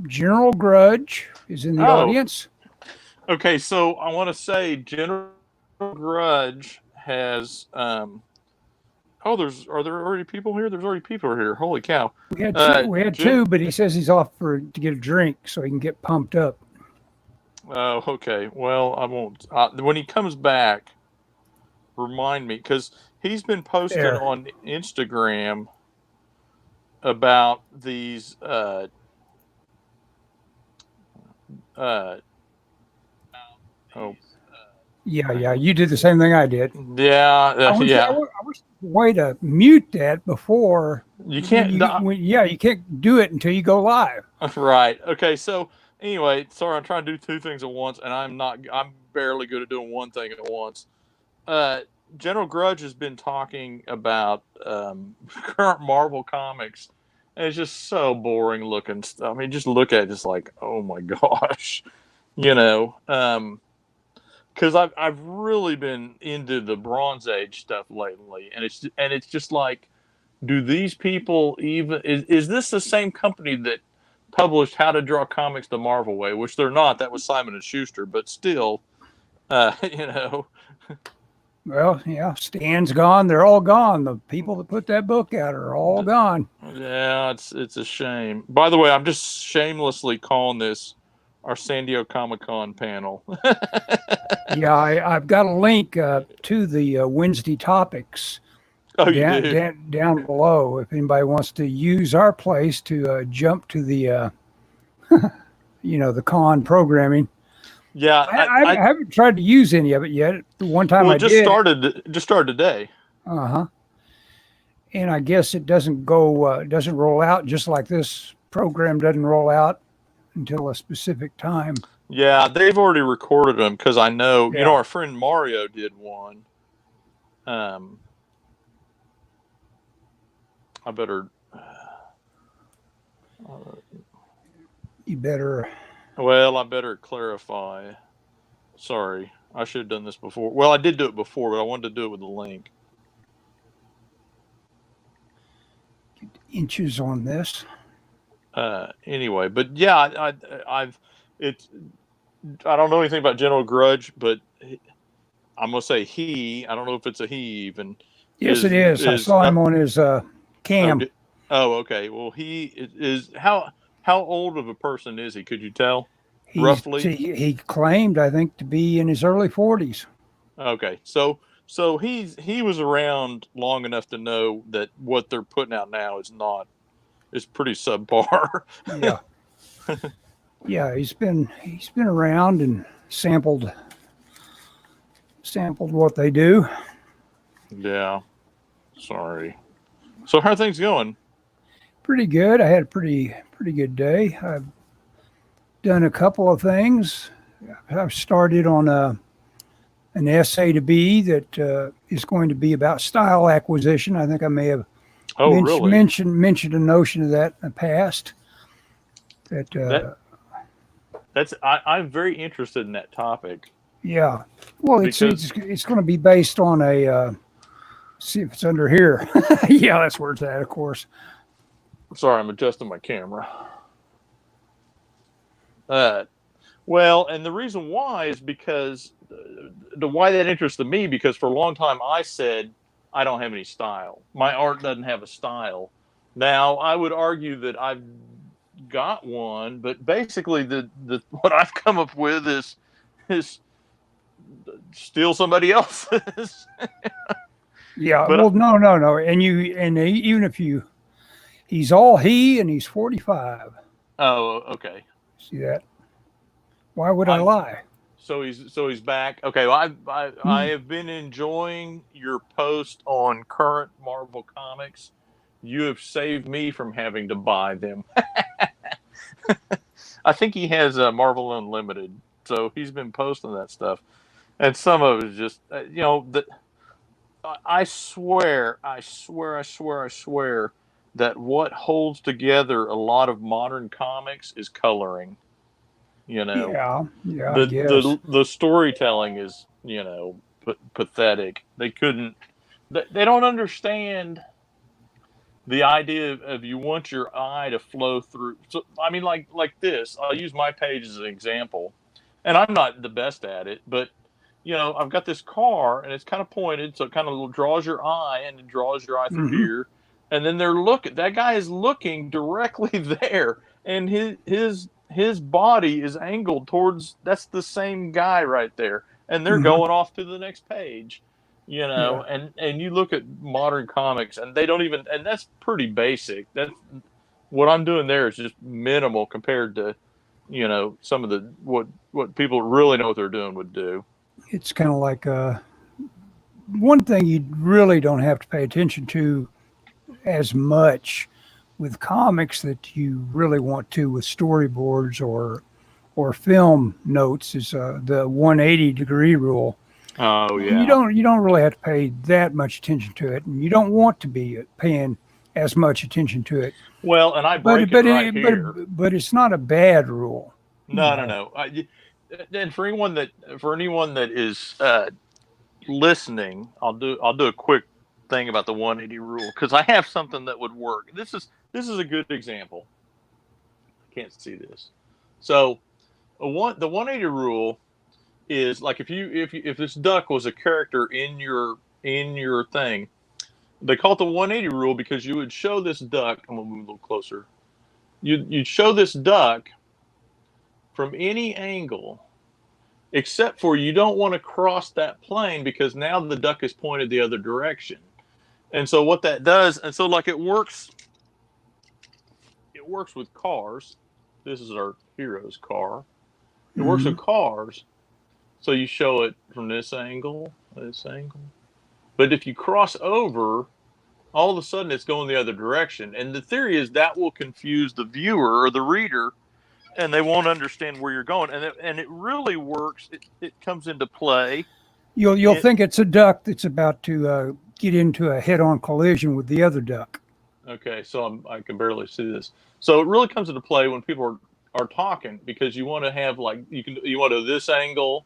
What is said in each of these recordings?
General Grudge is in the Oh, audience. okay. So I want to say General Grudge has. Oh, are there already people here? There's already people here. Holy cow! We had two. We had Gen. two, but he says he's off to get a drink so he can get pumped up. Oh, okay. Well, I won't. When he comes back, remind me because he's been posting There. on Instagram about these. Uh. Oh. Yeah, Hang yeah. on. You did the same thing I did. Yeah. Yeah. I wish there was a way to mute that before You can't. yeah, you can't do it until you go live. Right. Okay. So anyway, sorry, I'm trying to do two things at once, and I'm not. I'm barely good at doing one thing at once. Uh, General Grudge has been talking about current Marvel comics, and it's just so boring looking stuff. I mean, just look at it, just like, oh my gosh, you know. Because I've really been into the Bronze Age stuff lately, and it's just like, do these people even is this the same company that published How to Draw Comics the Marvel Way, which they're not. That was Simon and Schuster, but still, you know, Well, yeah, Stan's gone. They're all gone. The people that put that book out are all gone. yeah, it's a shame. By the way, I'm just shamelessly calling this our San Diego Comic Con panel. Yeah, I've got a link to the Wednesday topics Oh, you do? down below if anybody wants to use our place to jump to the the con programming. Yeah, I haven't tried to use any of it yet. The one time well, I did, just started today. uh huh, and I guess it doesn't go doesn't roll out just like this program doesn't roll out until a specific time. Yeah, they've already recorded them because I know, Yeah, our friend Mario did one. Um, I better. you better Well, I better clarify. Sorry, I should have done this before. Well, I did do it before, but I wanted to do it with the link. get inches on this. Anyway, but yeah, I've it's. I don't know anything about General Grudge, but I'm gonna say he. I don't know if it's a he even. Yes, it is. I Is saw him on his cam. okay. Oh, okay. Well, he is how old of a person is he? Could you tell roughly? He claimed, I think, to be in his early 40s. Okay, so he was around long enough to know that what they're putting out now is pretty subpar. Yeah, yeah. He's been around and sampled what they do. Yeah, sorry. So how are things going? Pretty good. I had a pretty good day. I've done a couple of things. I've started on an essay to be that is going to be about style acquisition. I think I may have Oh, really? mentioned a notion of that in the past. That That that's I'm very interested in that topic yeah. Well, because it's going to be based on a see if it's under here. Yeah, that's where it's at, of course. sorry, I'm adjusting my camera. Uh, well, and the reason why is because the why that interested me because for a long time I said I don't have any style. My art doesn't have a style. Now I would argue that I've got one, but basically the what I've come up with is steal somebody else's. Yeah. but Well, no, even if he's all he and he's 45. oh, okay. See that? Why would I I'm lie? so he's back. Okay, well, I Hmm. have been enjoying your post on current Marvel comics. You have saved me from having to buy them. I think he has Marvel Unlimited, so he's been posting that stuff, and some of it is just that I swear, I swear that what holds together a lot of modern comics is coloring. You know, Yeah, yeah, I guess. the storytelling is pathetic. They couldn't. They don't understand the idea of you want your eye to flow through. So I mean, like this. I'll use my page as an example, and I'm not the best at it, but I've got this car and it's kind of pointed, so it kind of draws your eye and it draws your eye through Mm-hmm. here, and then that guy is looking directly there, and his body is angled towards. That's the same guy right there, and they're Mm-hmm. going off to the next page. Yeah. And you look at modern comics and they don't even, and that's pretty basic. That's what I'm doing there is just minimal compared to, some of the, what people really know what they're doing would do. It's kind of like one thing you really don't have to pay attention to as much with comics that you really want to with storyboards or film notes is the 180-degree rule. Oh You don't really have to pay that much attention to it, and you don't want to be paying as much attention to it. Well, and I break it right here. But it's not a bad rule. No. And for anyone that is listening, I'll do a quick thing about the 180 rule because I have something that would work. This is a good example. I can't see this. So the 180 rule is like if this duck was a character in your thing, they call it the 180 rule because you would show this duck. I'm gonna move a little closer. You'd show this duck from any angle, except for you don't want to cross that plane because now the duck is pointed the other direction. And so what that does, and so like it works with cars. This is our hero's car. It works with cars. So you show it from this angle. But if you cross over, all of a sudden it's going the other direction. And the theory is that will confuse the viewer or the reader, and they won't understand where you're going. And it really works. It comes into play. You'll think it's a duck that's about to get into a head-on collision with the other duck. Okay, so I can barely see this. So it really comes into play when people are talking because you want to have you want to this angle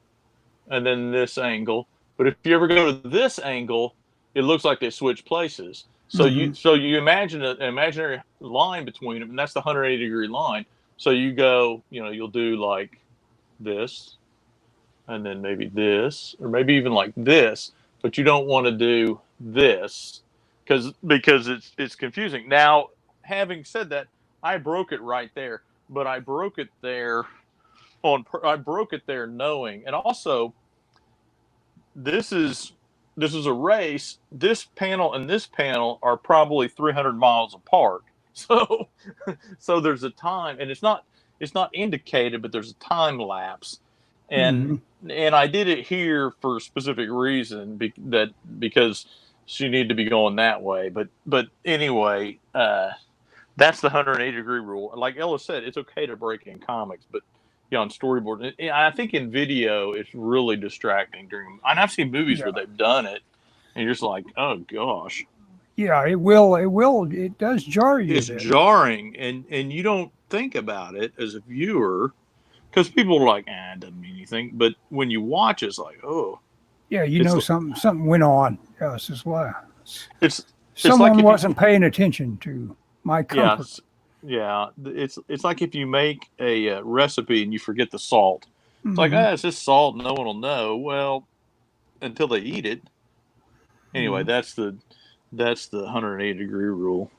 and then this angle. But if you ever go to this angle, it looks like they switch places. So you imagine an imaginary line between them, and that's the 180-degree line. So you go, you'll do like this, and then maybe this, or maybe even like this, but you don't want to do this because it's confusing. Now, having said that, I broke it right there, but I broke it there knowing, and also this is a race. This panel and this panel are probably 300 miles apart. So there's a time, and it's not indicated, but there's a time lapse, and I did it here for a specific reason because she needed to be going that way. But anyway, that's the 180-degree rule. Like Ellis said, it's okay to break in comics, but on storyboard, and I think in video it's really distracting during. And I've seen movies where they've done it, and you're just like, oh gosh. Yeah, it will. It does jar you. It's jarring, and you don't think about it as a viewer because people are like, it doesn't mean anything. But when you watch, it's like, oh. Yeah, something went on. Yeah, it's just why. Someone wasn't paying attention to my comfort. Yeah, it's like if you make a recipe and you forget the salt. It's like, it's just salt, no one will know. Well, until they eat it. Anyway, that's the 180-degree rule,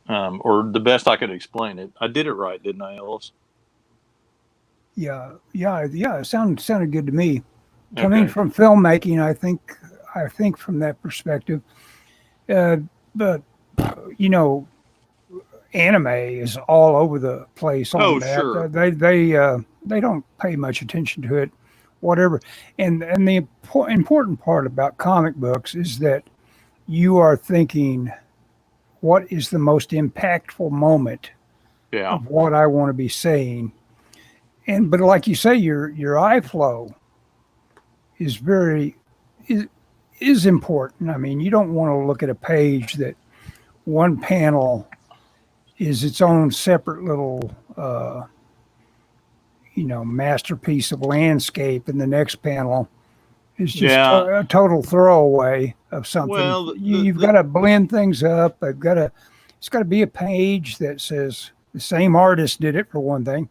or the best I could explain it. I did it right, didn't I, Ellis? Yeah. It sounded good to me. Okay. Coming from filmmaking, I think from that perspective, but anime is all over the place on that. Sure. They don't pay much attention to it, whatever. And the important part about comic books is that you are thinking, what is the most impactful moment of what I want to be saying? But like you say, your eye flow is important. I mean, you don't want to look at a page that one panel is its own separate little, masterpiece of landscape, and the next panel is just a total throwaway. of something. Well, You've got to blend things up. It's got to be a page that says the same artist did it, for one thing.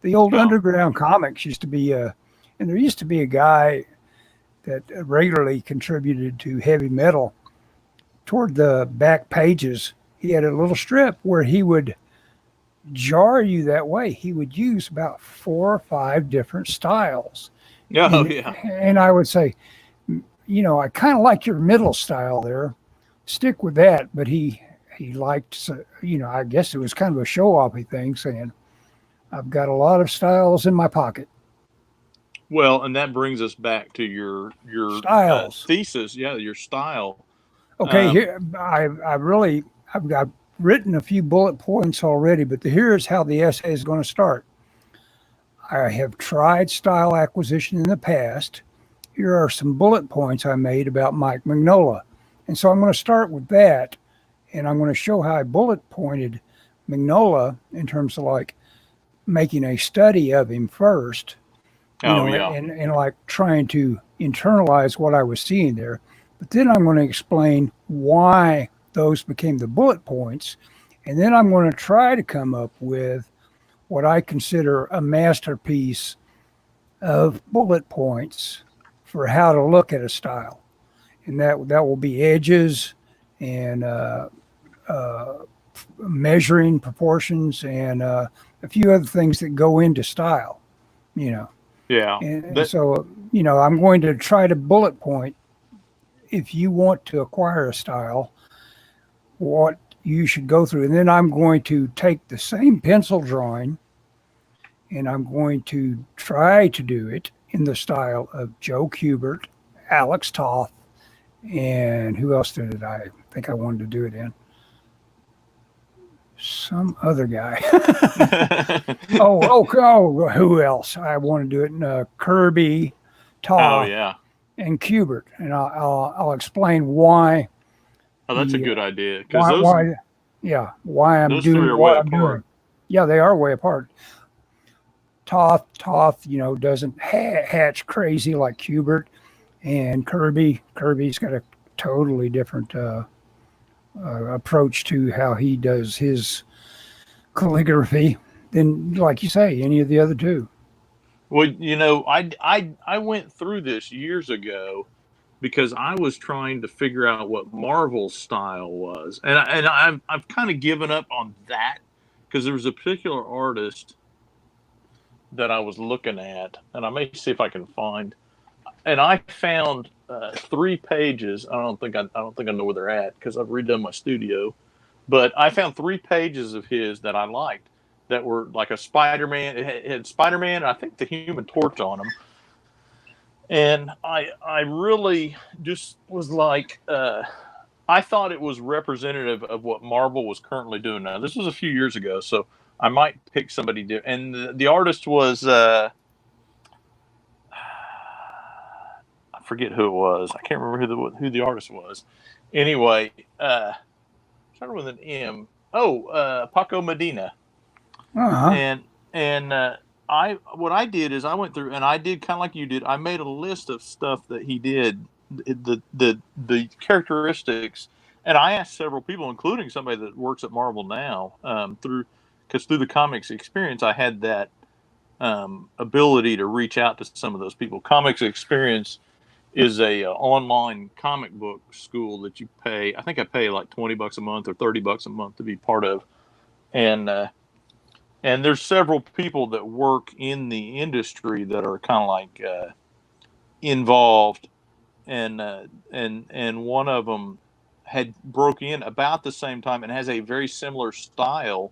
The old yeah. underground comics used to be and there used to be a guy that regularly contributed to heavy metal. Toward the back pages, he had a little strip where he would jar you that way. He would use about 4 or 5 different styles. Oh, And, yeah. and I would say, I kind of like your middle style there. Stick with that. But he liked, I guess it was kind of a show-offy thing, saying, I've got a lot of styles in my pocket. Well, and that brings us back to your Styles. thesis. Yeah, your style. Okay, here I've written a few bullet points already, but here's how the essay is going to start. I have tried style acquisition in the past. Here are some bullet points I made about Mike Mignola. And so I'm going to start with that, and I'm going to show how I bullet pointed Mignola in terms of like making a study of him first, Yeah. and like trying to internalize what I was seeing there. But then I'm going to explain why those became the bullet points. And then I'm going to try to come up with what I consider a masterpiece of bullet points for how to look at a style. And that will be edges and measuring proportions and a few other things that go into style, Yeah. And so, I'm going to try to bullet point, if you want to acquire a style, what you should go through. And then I'm going to take the same pencil drawing and I'm going to try to do it in the style of Joe Kubert, Alex Toth, and who else did I think I wanted to do it in? Some other guy. Who else? I want to do it in Kirby, Toth, Oh, yeah. and Kubert, and I'll explain why. Oh, that's a good idea, because Why I'm those doing three are what way I'm apart. doing. Yeah, they are way apart. Toth, doesn't hatch crazy like Kubert, and Kirby's got a totally different approach to how he does his calligraphy than, like you say, any of the other two. Well, I went through this years ago because I was trying to figure out what Marvel's style was, and I've kind of given up on that because there was a particular artist that I was looking at, and I may see if I can find. And I found 3 pages. I don't think I know where they're at because I've redone my studio. But I found 3 pages of his that I liked that were like a Spider-Man. It had Spider-Man, and I think the Human Torch on them. And I really just was like, I thought it was representative of what Marvel was currently doing. Now, this was a few years ago, so I might pick somebody different. And the artist was, I forget who it was. I can't remember who the artist was. Anyway, started with an M. Oh, Paco Medina. Uh-huh. And what I did is I went through and I did kind of like you did. I made a list of stuff that he did, the characteristics, and I asked several people, including somebody that works at Marvel now, through the comics experience, I had that ability to reach out to some of those people. Comics Experience is a online comic book school that you pay. I think I pay like $20 a month or $30 a month to be part of, and there's several people that work in the industry that are kind of like involved, and one of them had broke in about the same time and has a very similar style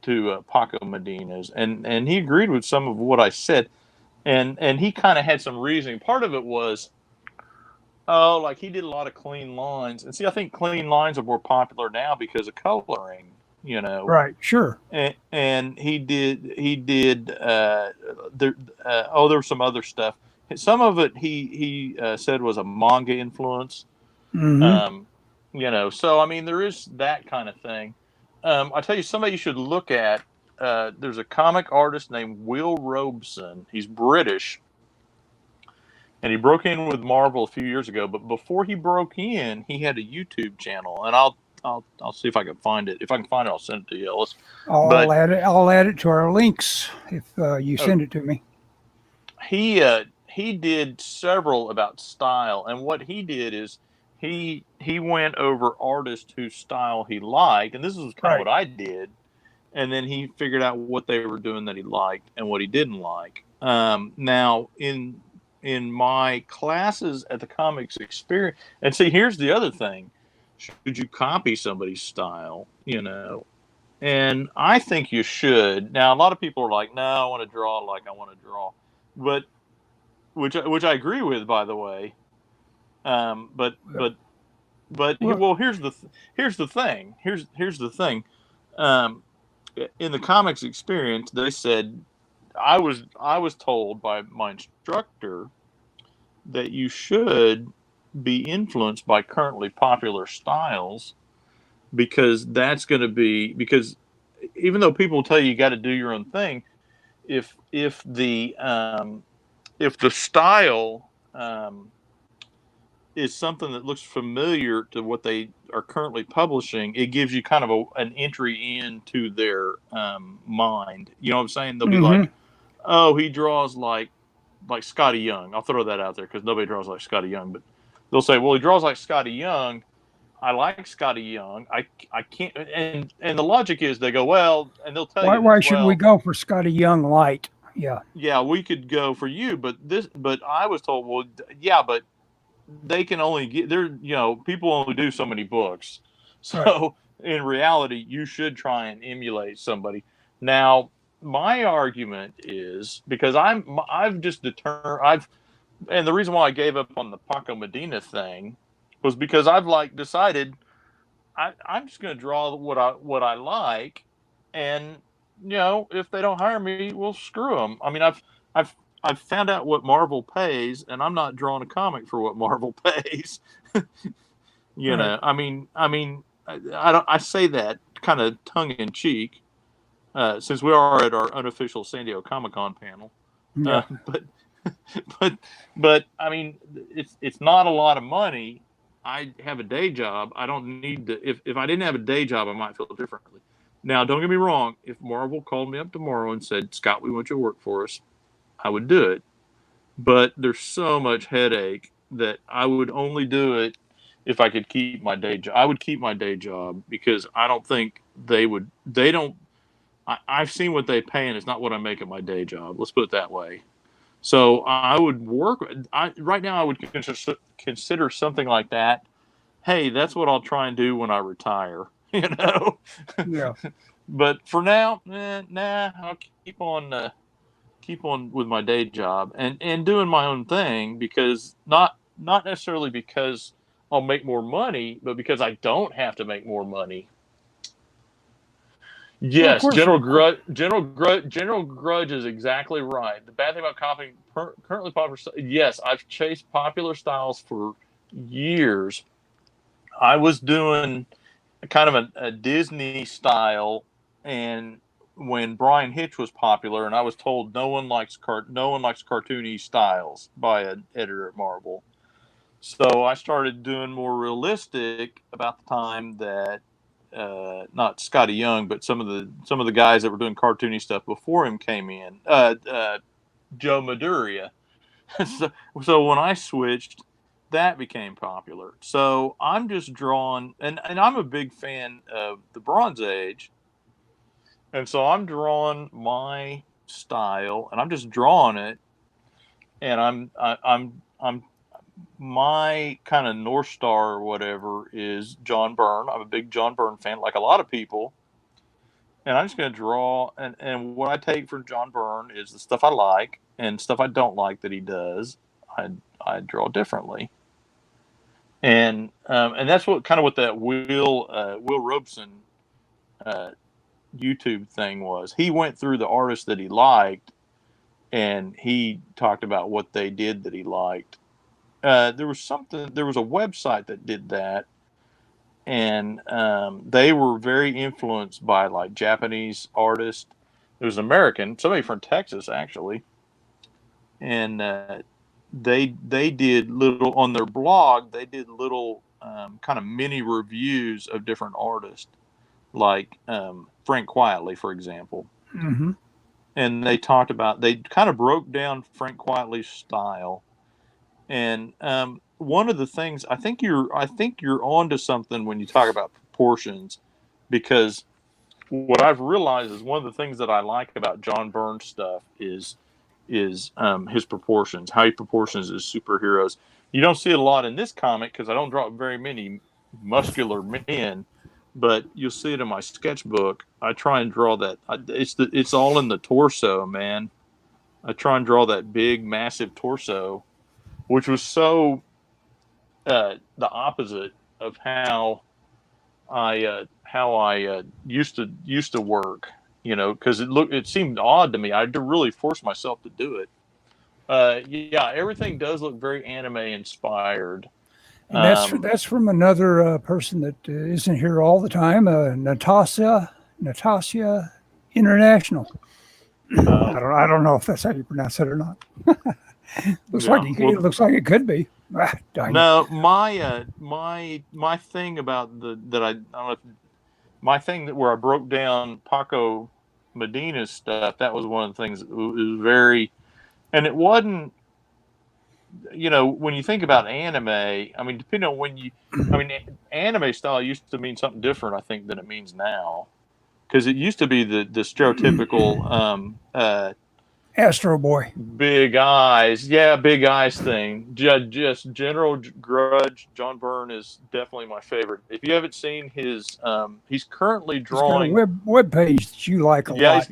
to Paco Medina's, and he agreed with some of what I said, and he kind of had some reasoning. Part of it was, like he did a lot of clean lines, and see, I think clean lines are more popular now because of coloring, Right. Sure. and he did there there was some other stuff. Some of it he said was a manga influence. Mm-hmm. um so I mean there is that kind of thing. I tell you, somebody you should look at. There's a comic artist named Will Robeson. He's British, and he broke in with Marvel a few years ago. But before he broke in, he had a YouTube channel, and I'll see if I can find it. If I can find it, I'll send it to you, Ellis. I'll But add it. I'll add it to our links if you oh, send it to me. he did several about style, and what he did is he went over artists whose style he liked, and this is kind of Right. what I did, and then he figured out what they were doing that he liked and what he didn't like. Now in my classes at the Comics Experience, and see, here's the other thing: should you copy somebody's style? And I think you should. Now, a lot of people are like, "No, I want to draw like I want to draw," but which I agree with, by the way. Um, but Well, but but well, well, here's the thing. Here's the thing. Um, in the Comics Experience, they said I was told by my instructor that you should be influenced by currently popular styles, because that's going to be, because even though people tell you got to do your own thing, if the style is something that looks familiar to what they are currently publishing, it gives you kind of an entry into their mind. You know what I'm saying? They'll be mm-hmm. like, "Oh, he draws like Scotty Young." I'll throw that out there because nobody draws like Scotty Young, but they'll say, "Well, he draws like Scotty Young. I like Scotty Young. I can't." And the logic is they go, "Well," and they'll tell you Why this. should we Well, go for Scotty Young Light? Yeah. yeah, we could go for you, but I was told, well, yeah, but they can only get there. People only do so many books, Right. so in reality, you should try and emulate somebody. Now, my argument is because I've just determined and the reason why I gave up on the Paco Medina thing was because I've decided I'm just going to draw what I like, and if they don't hire me, well, screw them. I mean, I've I've found out what Marvel pays, and I'm not drawing a comic for what Marvel pays. Right. I say that kind of tongue in cheek, since we are at our unofficial San Diego Comic-Con panel. Yeah. But but I mean, it's not a lot of money. I have a day job. I don't need to. If I didn't have a day job, I might feel differently. Now, don't get me wrong. If Marvel called me up tomorrow and said, "Scott, we want you to work for us," I would do it. But there's so much headache that I would only do it if I could keep my day job. I would keep my day job because I don't think they would. They don't. I've seen what they pay, and it's not what I make at my day job. Let's put it that way. So I would work. Right now, I would consider something like that. Hey, that's what I'll try and do when I retire. You know. Yeah. But for now, nah. I'll keep on with my day job and doing my own thing, because not necessarily because I'll make more money, but because I don't have to make more money. Well, of Yes, course. General Grudge is exactly right. The bad thing about copying currently popular, yes, I've chased popular styles for years. I was doing kind of a Disney style, and when Brian Hitch was popular, and I was told no one likes cartoony styles by an editor at Marvel. So I started doing more realistic about the time that not Scotty Young, but some of the guys that were doing cartoony stuff before him came in. Joe Maduria. so when I switched, that became popular. So I'm just drawn, and I'm a big fan of the Bronze Age, and so I'm drawing my style, and I'm just drawing it, and I'm my kind of North Star or whatever is John Byrne. I'm a big John Byrne fan, like a lot of people. And I'm just going to draw. And what I take from John Byrne is the stuff I like, and stuff I don't like that he does, I draw differently. And that's what that Will Robeson uh, YouTube thing was. He went through the artists that he liked, and he talked about what they did that he liked. There was a website that did that, and they were very influenced by like Japanese artists. There was an American, somebody from Texas actually, and they did little on their blog. They did little kind of mini reviews of different artists, like Frank Quietly, for example. Mm-hmm. And they kind of broke down Frank Quietly's style. And one of the things I think you're onto something when you talk about proportions, because what I've realized is one of the things that I like about John Byrne's stuff is his proportions, how he proportions his superheroes. You don't see it a lot in this comic because I don't draw very many muscular men, but you'll see it in my sketchbook. I try and draw that. It's all in the torso, man. I try and draw that big, massive torso, which was so the opposite of how I used to work, because it seemed odd to me. I had to really force myself to do it. Yeah, everything does look very anime inspired. And that's from another person that isn't here all the time, Natasha International. I don't know if that's how you pronounce it or not. It looks like it could be. No, my thing about I don't know if, my thing that where I broke down Paco Medina's stuff, that was one of the things that was very, and it wasn't, when you think about anime, I mean, depending on anime style used to mean something different, I think, than it means now, because it used to be the stereotypical Astro Boy, big eyes, yeah, big eyes thing. Just General Grudge. John Byrne is definitely my favorite. If you haven't seen his, he's currently drawing. He's got a web page that you like a lot.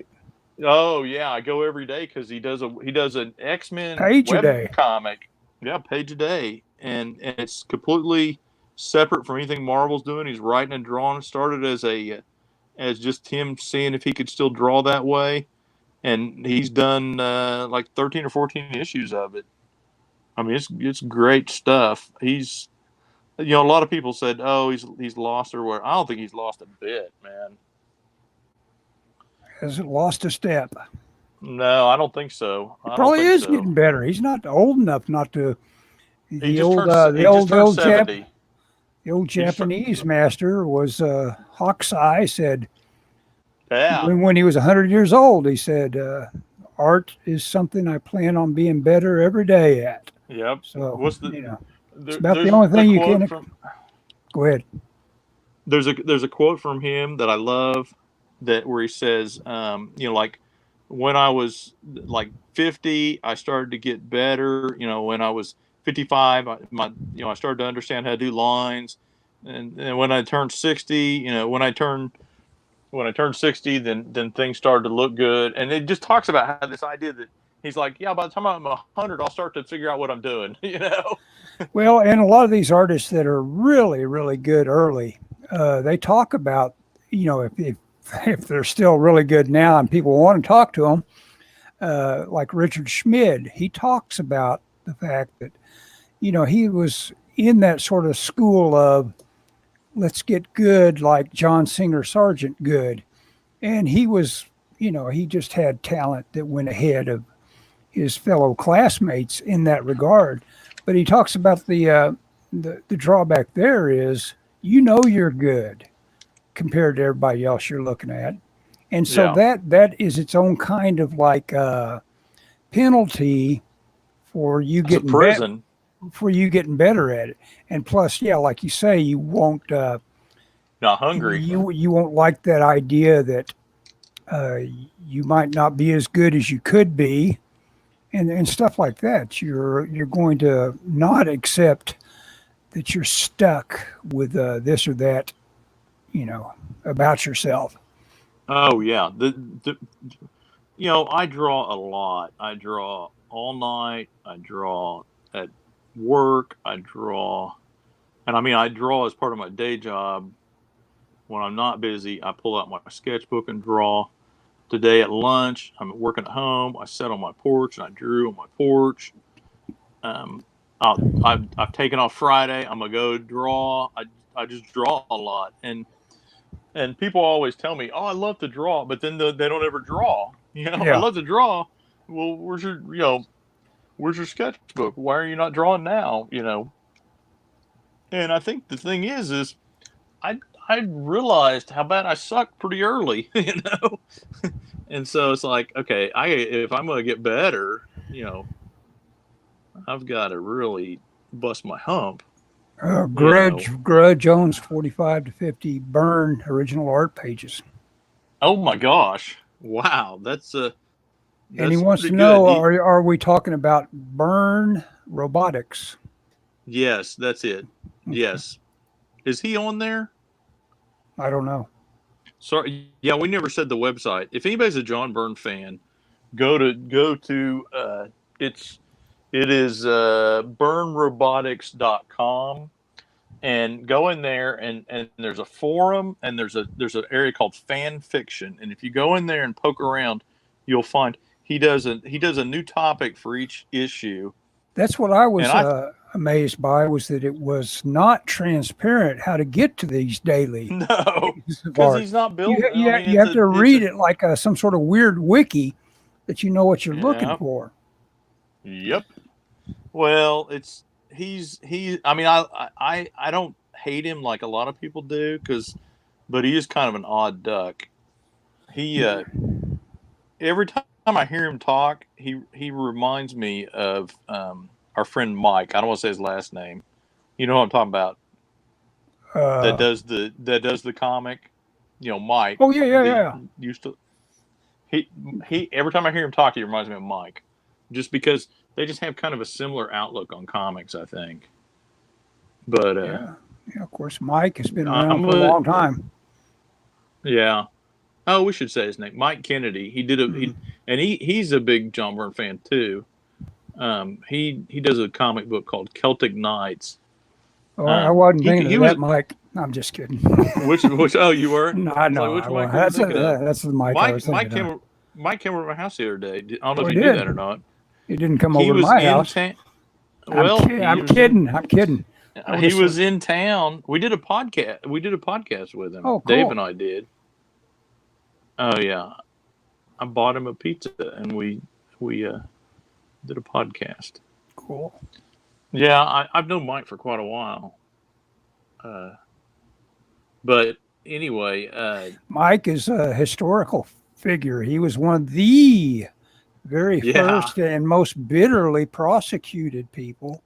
Oh yeah, I go every day because he does an X-Men page web a day comic. Yeah, page a day, and it's completely separate from anything Marvel's doing. He's writing and drawing. It started as just him seeing if he could still draw that way, and he's done like 13 or 14 issues of it. I mean, it's great stuff. He's, a lot of people said, oh, he's lost or where. I don't think he's lost a bit, man. Hasn't lost a step. No, I don't think so. He probably is getting better. He's not old enough not to. The old 70. The old Japanese master was Hokusai said. Yeah. When he was 100 years old, he said, "Art is something I plan on being better every day at." Yep. So it's about the only thing you can. Go ahead. There's a quote from him that I love, where he says, like, when I was like 50, I started to get better. When I was 55, I started to understand how to do lines, and when I turned 60, when I turned 60, then things started to look good. And it just talks about how this idea that he's like, yeah, by the time I'm 100, I'll start to figure out what I'm doing. Well, and a lot of these artists that are really, really good early, they talk about, if they're still really good now and people want to talk to them, like Richard Schmid, he talks about the fact that, he was in that sort of school of let's get good like John Singer Sargent good. And he was, he just had talent that went ahead of his fellow classmates in that regard. But he talks about the drawback there is, you're good compared to everybody else you're looking at. And so that is its own kind of like penalty for you getting prison. For you getting better at it. And plus, like you say, you won't not hungry. You won't like that idea that you might not be as good as you could be, and stuff like that. You're going to not accept that you're stuck with this or that, about yourself. Oh yeah, I draw a lot. I draw all night. I draw at work. I draw, and I draw as part of my day job. When I'm not busy, I pull out my sketchbook and draw. Today at lunch, I'm working at home. I sat on my porch and I drew on my porch. I've taken off Friday. I'm gonna go draw. I just draw a lot, and people always tell me, "Oh, I love to draw," but then they don't ever draw. I love to draw. Well, where's your Where's your sketchbook? Why are you not drawing now? And I think the thing is I realized how bad I suck pretty early, And so it's like, okay, if I'm going to get better, I've got to really bust my hump. Grudge owns 45 to 50 burn original art pages. Oh my gosh! Wow, that's And he wants to pretty know: good. Are we talking about Burn Robotics? Yes, that's it. Yes, is he on there? I don't know. Sorry, yeah, we never said the website. If anybody's a John Byrne fan, go to it is burnrobotics.com, and go in there, and there's a forum, and there's an area called fan fiction, and if you go in there and poke around, you'll find he does a new topic for each issue. That's what I was And amazed by, was that it was not transparent how to get to these daily no, pieces of because art. he's not building. You have to read it like some sort of weird wiki that you know what you're looking for. Yep. Well, I mean, I don't hate him like a lot of people do, but he is kind of an odd duck. He every time I hear him talk, he reminds me of our friend Mike. I don't want to say his last name. You know what I'm talking about? That does the comic. Mike. Oh yeah. Used to. He every time I hear him talk, he reminds me of Mike, just because they just have kind of a similar outlook on comics, I think. But yeah, of course, Mike has been around for a long time. Yeah. Oh, we should say his name, Mike Kennedy. He's a big John Byrne fan too. He does a comic book called Celtic Knights. Oh, I wasn't thinking of that, Mike. No, I'm just kidding. Which? Oh, you were? No, I know. Like, which Mike that's the Mike I was thinking of. Mike came over to my house the other day. I don't know if he you knew that or not. He didn't come over to my house. I'm kidding. He was in town. We did a podcast with him. Oh, cool. Dave and I did. Oh yeah, I bought him a pizza and we did a podcast. Cool. Yeah, I've known Mike for quite a while. But anyway, Mike is a historical figure. He was one of the very first and most bitterly prosecuted people.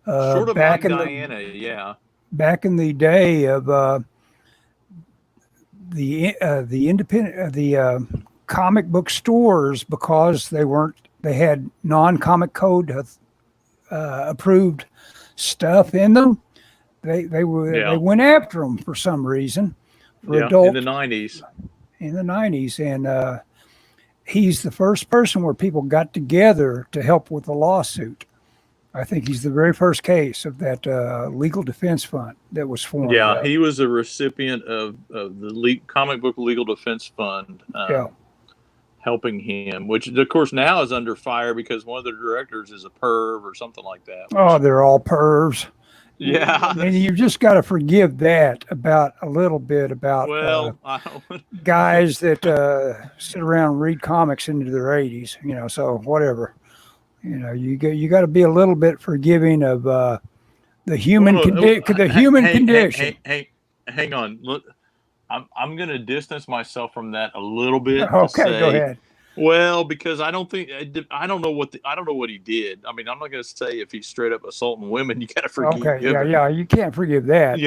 Sort of back like Diana, back in the day of the independent the comic book stores, because they had non-comic code approved stuff in them. They went after them for some reason. In the 90s. In the 90s, and he's the first person where people got together to help with the lawsuit. I think he's the very first case of that legal defense fund that was formed. Yeah, he was a recipient of the comic book legal defense fund. Helping him, which of course now is under fire because one of the directors is a perv or something like that. Oh, they're all pervs. Yeah, and you've just got to forgive that a little bit about guys that sit around and read comics into their 80s. So whatever. You got to be a little bit forgiving of the human condition. Hang on. Look, I'm going to distance myself from that a little bit. Okay, go ahead. Well, because I don't know what he did. I mean, I'm not going to say if he's straight up assaulting women. You got to forgive. Okay, yeah, you can't forgive that.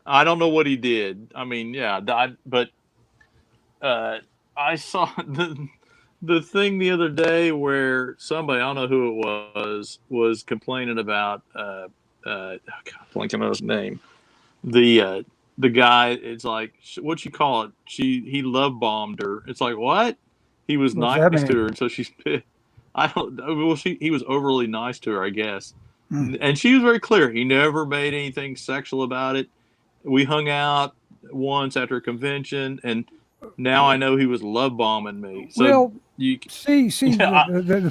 I don't know what he did. I mean, but I saw the thing the other day where somebody, I don't know who it was complaining about. God, blanking on his name. The guy, it's like, what you call it? He love bombed her. It's like, what? He was nice to her, and so she's pissed. He was overly nice to her, I guess. And she was very clear. He never made anything sexual about it. We hung out once after a convention, and now I know he was love bombing me. So the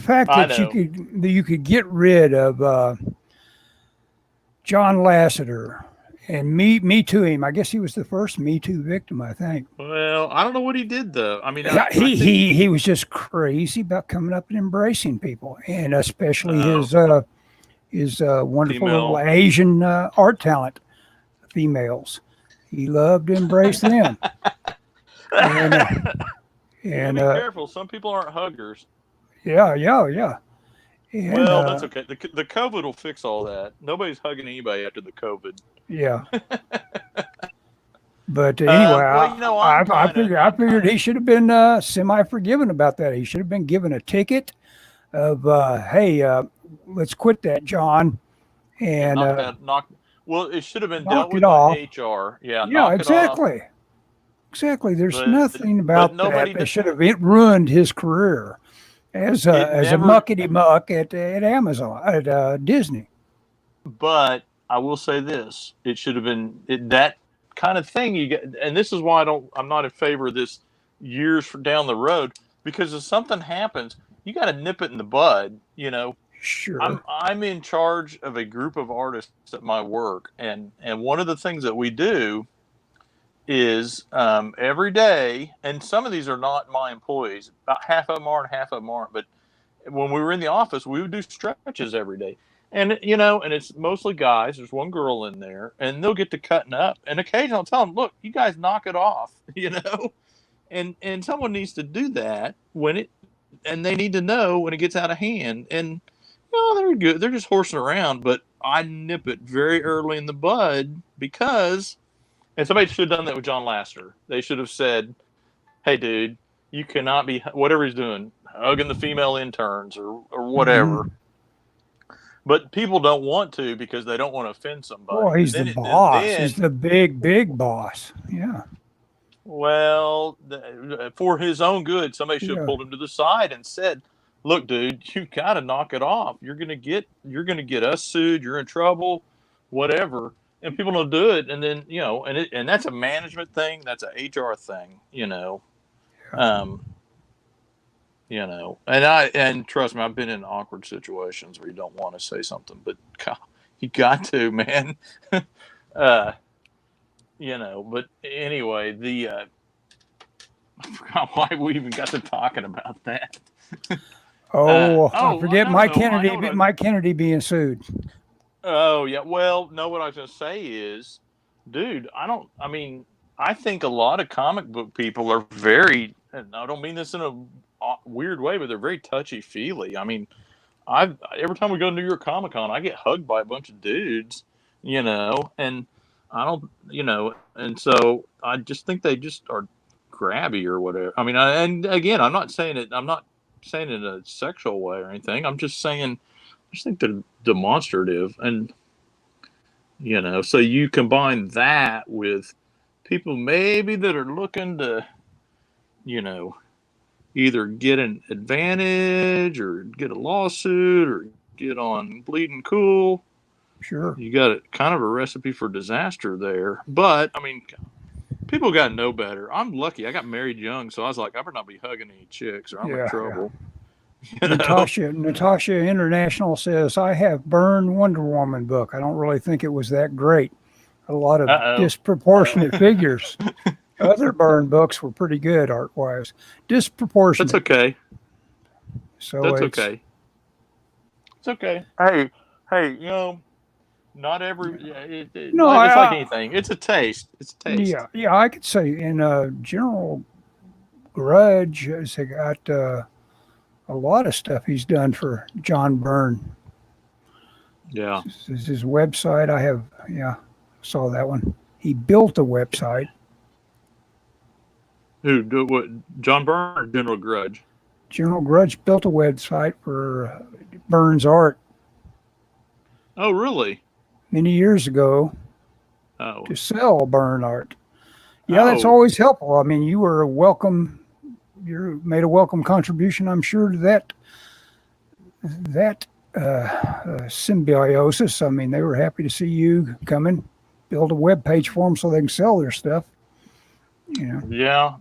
fact that you could get rid of John Lasseter And me too him. I guess he was the first Me Too victim, I think. Well, I don't know what he did though. I mean, Yeah, I think he was just crazy about coming up and embracing people, and especially his wonderful little female. Asian art talent females. He loved to embrace them, and You gotta and be careful. Some people aren't huggers. yeah, and Well, that's okay. The COVID will fix all that. Nobody's hugging anybody after the COVID. yeah. But anyway, Well, you know, I'm kind of, I I'm figured kind he of should have been semi-forgiven about that. He should have been given a ticket of, hey, let's quit that, John, and and knock that knock. Well, it should have been dealt knock it with by off. HR. Yeah, Yeah, knock it off. exactly. There's But nothing but about nobody. that that should have it ruined his career It as a never. muckety muck at Amazon at Disney. But I will say this: it should have been that kind of thing. You get, and this is why I'm not in favor of this years down the road, because if something happens, you got to nip it in the bud. You know, Sure, I'm in charge of a group of artists at my work, and one of the things that we do is every day, and some of these are not my employees. About half of them are, and half of them aren't. But when we were in the office, we would do stretches every day. And you know, and it's mostly guys. There's one girl in there, and they'll get to cutting up. And occasionally, I'll tell them, "Look, you guys knock it off," you know. And someone needs to do that when it, and they need to know when it gets out of hand. And you know, they're good. They're just horsing around, but I nip it very early in the bud because, and somebody should have done that with John Lasseter. They should have said, "Hey, dude, you cannot be whatever he's doing, hugging the female interns or whatever." hmm But people don't want to because they don't want to offend Well, somebody. he's the And boss. He's then the big boss. Yeah, well, for his own good, somebody should have yeah. pulled him to the side and said, "Look, dude, you got to knock it off. You're gonna get us sued. You're in trouble, whatever." And people don't do it, and then you know, and that's a management thing. That's a HR thing, you know. Um, and trust me, I've been in awkward situations where you don't want to say something, but God, you got to, man. uh, but anyway, I forgot why we even got to talking about that. Oh, I Oh, forget no, no, no. I know what Mike Kennedy being sued. oh, yeah. Well, no, what I was going to say is, dude, I mean, I think a lot of comic book people are very, and I don't mean this in a weird way, but they're very touchy feely. I mean, every time we go to New York Comic Con, I get hugged by a bunch of dudes, and I don't, and so I just think they just are grabby or whatever. I mean, and again, I'm not saying it. I'm not saying it in a sexual way or anything. I'm just saying, I just think they're demonstrative, and so you combine that with people maybe that are looking to, you know, either get an advantage or get a lawsuit or get on bleeding cool. Sure. You got kind of a recipe for disaster there. But I mean, people got to know better. I'm lucky. I got married young, so I was like, I better not be hugging any chicks or I'm in Yeah. trouble. You know? Natasha International says, I have burned Wonder Woman book. I don't really think it was that great. A lot of Uh disproportionate oh. figures. Other burn books were pretty good art wise. That's Disproportionate. okay. So That's okay. It's okay. Hey, not every. yeah. Yeah, No, it's like anything. It's a taste. It's a taste. yeah, I could say in General Grudge has got a lot of stuff he's done for John Byrne. Yeah. This is his website. Saw that one. He built a website. Who do what? John Byrne or General Grudge? General Grudge built a website for Byrne's art Oh, really? many years ago Oh. to sell Byrne art. Yeah, that's Oh. always helpful. I mean, you were welcome. You made a welcome contribution, I'm sure, to that symbiosis. I mean, they were happy to see you come and build a web page for them so they can sell their stuff. Yeah.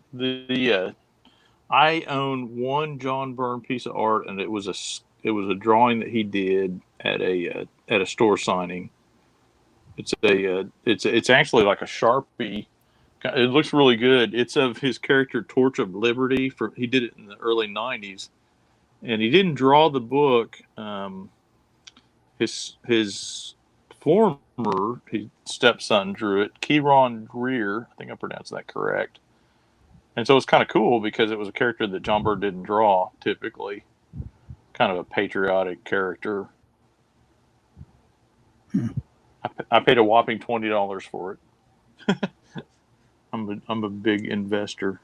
I own one John Byrne piece of art, and it was a drawing that he did at a store signing. It's actually like a Sharpie. It looks really good. It's of his character Torch of Liberty. He did it in the early '90s, and he didn't draw the book. His former his stepson drew it. Kieron Greer, I think I pronounced that correct. And so it's kind of cool because it was a character that John Byrne didn't draw typically. Kind of a patriotic character. I paid a whopping $20 for it. I'm a big investor,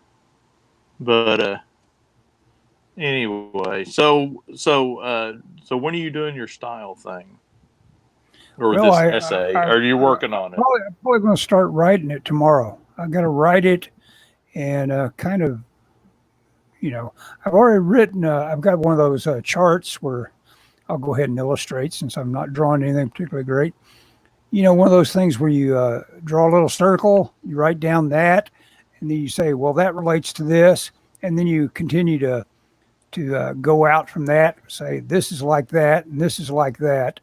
but anyway. So when are you doing your style thing, or Well, this essay? Are you working on it? I'm probably going to start writing it tomorrow. I've got to write it and kind of, I've already written. I've got one of those charts where I'll go ahead and illustrate since I'm not drawing anything particularly great. One of those things where you draw a little circle, you write down that, and then you say, well, that relates to this. And then you continue to go out from that, say, this is like that, and this is like that.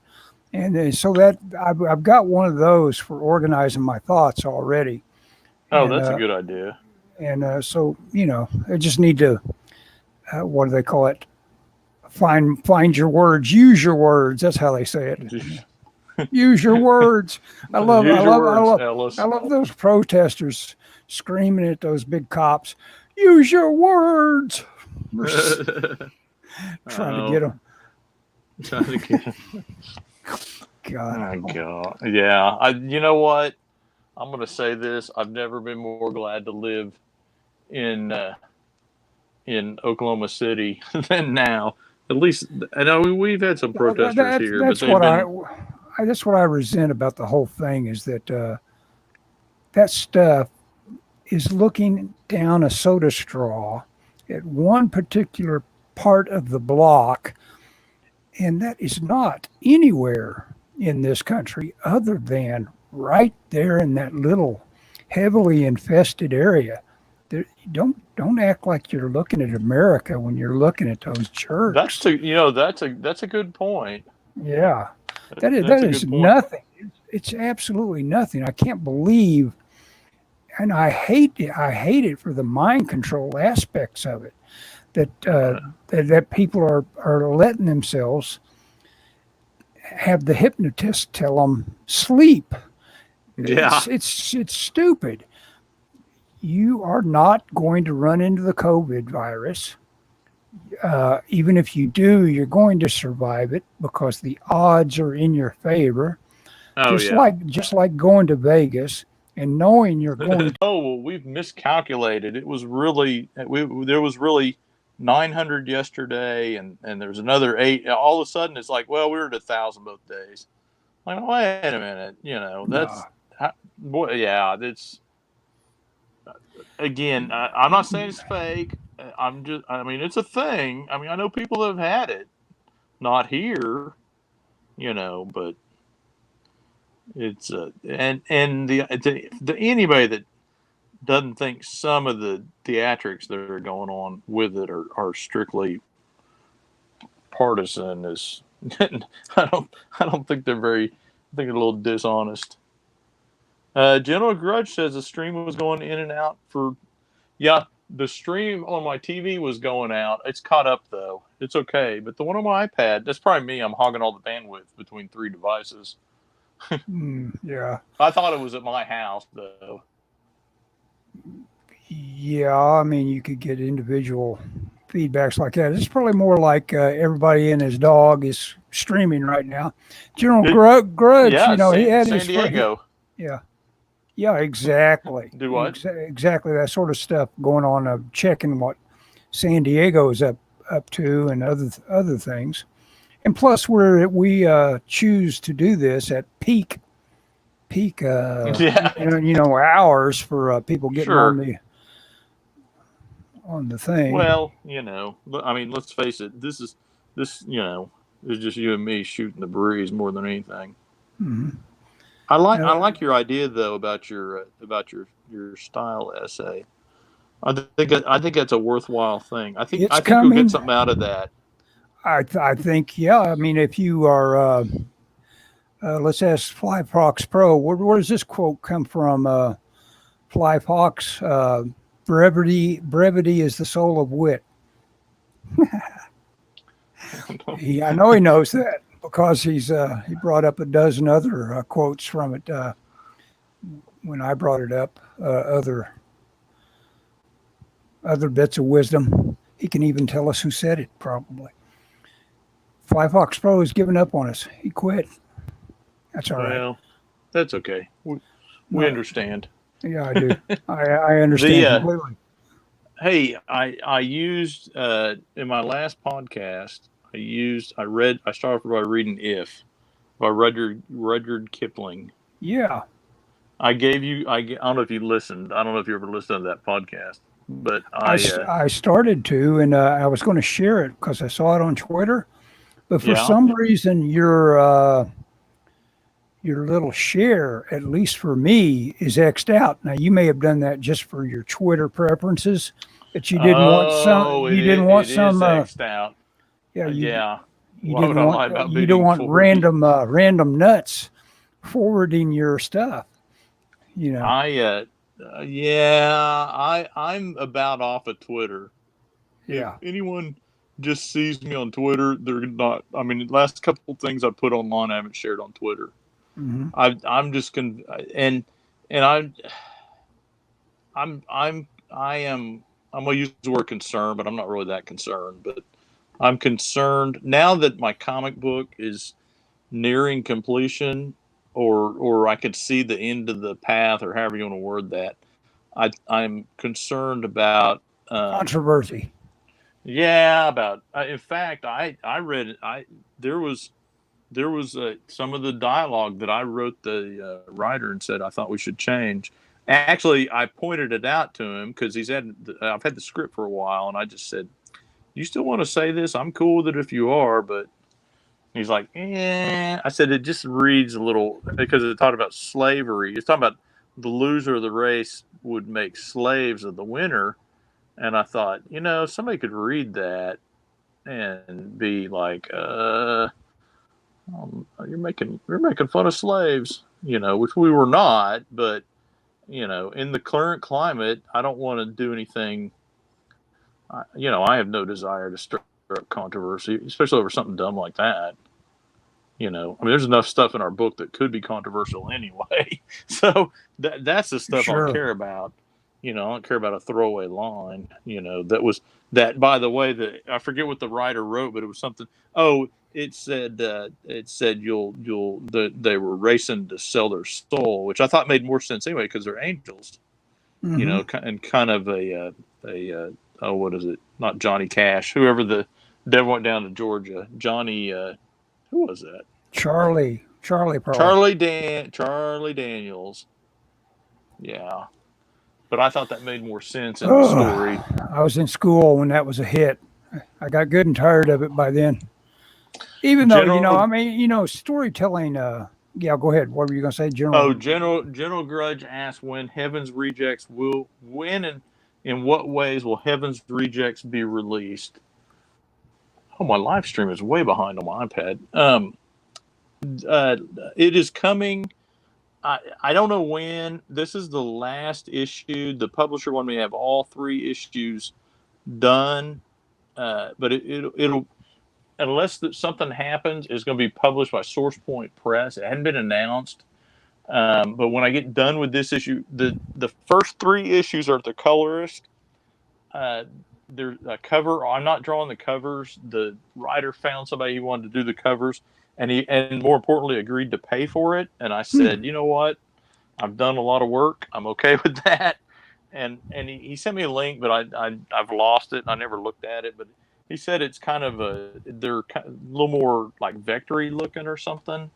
And so that I've got one of those for organizing my thoughts already. Oh, that's a good idea. And so, I just need to, what do they call it? Find your words, use your words. That's how they say it. Use your words. I love those protesters screaming at those big cops. Use your words. Trying to get them. God. Oh God. Yeah. You know what? I'm going to say this. I've never been more glad to live in Oklahoma City than now. At least, I know we've had some protesters here, but that's what I resent about the whole thing is that that stuff is looking down a soda straw at one particular part of the block, and that is not anywhere in this country other than right there in that little heavily infested area. Don't act like you're looking at America when you're looking at those jerks. That's a good point. Yeah. That is nothing. It's absolutely nothing. I can't believe, and I hate it for the mind control aspects of it, that people are letting themselves have the hypnotist tell them sleep. Yeah, it's stupid. You are not going to run into the COVID virus. Even if you do, you're going to survive it because the odds are in your favor. Oh, just like going to Vegas and knowing you're going to... Oh, well, we've miscalculated. It was really, there was really 900 yesterday, and there was another 8. All of a sudden, it's like, well, we were at 1,000 both days. Like, wait a minute, it's... Again, I'm not saying it's fake. It's a thing. I know people that have had it, not here, but it's and anybody that doesn't think some of the theatrics that are going on with it are strictly partisan is I don't think they're very. I think they're a little dishonest. General Grudge says the stream was going in and out the stream on my TV was going out. It's caught up though. It's okay. But the one on my iPad, that's probably me. I'm hogging all the bandwidth between 3 devices. Yeah. I thought it was at my house though. Yeah, you could get individual feedbacks like that. It's probably more like everybody and his dog is streaming right now. General Grudge, he had San his Diego. Yeah, exactly. Do what? Exactly that sort of stuff going on. Checking what San Diego is up to and other things, and plus we choose to do this at peak hours for people getting on the thing. Well, let's face it. This is just you and me shooting the breeze more than anything. Mm-hmm. I like your idea though about your style essay. I think that's a worthwhile thing. I think you'll get something out of that. I think if you are Let's ask Flyfox Pro. Where does this quote come from? Flyfox, brevity is the soul of wit. I know he knows that because he brought up a dozen other quotes from it when I brought it up. Other bits of wisdom. He can even tell us who said it, probably. Flyfox Pro has given up on us. He quit. That's all right. Well, that's okay. We understand. Yeah, I do. I understand completely. Hey, I used in my last podcast. I started by reading "If" by Rudyard Kipling. Yeah. I don't know if you listened. I don't know if you ever listened to that podcast, but I started to, and I was going to share it because I saw it on Twitter, but for some reason your little share, at least for me, is X'd out. Now you may have done that just for your Twitter preferences, that you didn't want some. You didn't want some. X'd out. Yeah. You Why didn't would I lie want. about You don't want forwarding? random nuts forwarding your stuff. You know. I'm about off of Twitter. Yeah. If anyone just sees me on Twitter, they're not. I mean, the last couple of things I put online, I haven't shared on Twitter. Mm-hmm. I'm just and I'm gonna use the word concerned, but I'm not really that concerned. But I'm concerned now that my comic book is nearing completion, or I could see the end of the path, or however you want to word that. I'm concerned about Controversy. Yeah, about. In fact, I read. There was some of the dialogue that I wrote the writer and said I thought we should change. Actually, I pointed it out to him because I've had the script for a while, and I just said, "You still want to say this? I'm cool with it if you are." But he's like, "Eh." I said it just reads a little because it talked about slavery. It's talking about the loser of the race would make slaves of the winner. And I thought, somebody could read that and be like, you're making fun of slaves, which we were not. But in the current climate, I don't want to do anything. I have no desire to stir up controversy, especially over something dumb like that. I mean, there's enough stuff in our book that could be controversial anyway. So that's the stuff I care about. I don't care about a throwaway line. That. By the way, I forget what the writer wrote, but it was something. Oh, it said they were racing to sell their soul, which I thought made more sense anyway because they're angels. Mm-hmm. And kind of what is it? Not Johnny Cash. Whoever the devil went down to Georgia. Johnny. Who was that? Charlie probably. Charlie Daniels. Yeah. But I thought that made more sense in the story. I was in school when that was a hit. I got good and tired of it by then. Even though, storytelling, yeah, go ahead. What were you going to say, General? General Grudge asked when Heaven's Rejects when and in what ways will Heaven's Rejects be released? Oh, my live stream is way behind on my iPad. It is coming. I don't know when. This is the last issue. The publisher wanted me to have all 3 issues done, but it'll unless something happens, it's going to be published by Source Point Press. It hadn't been announced, but when I get done with this issue, the first 3 issues are at the colorist. There's a cover. I'm not drawing the covers. The writer found somebody who wanted to do the covers, and more importantly, agreed to pay for it. And I said, you know what? I've done a lot of work. I'm okay with that. And he sent me a link, but I've lost it. I never looked at it. But he said it's kind of they're a little more like vectory looking or something.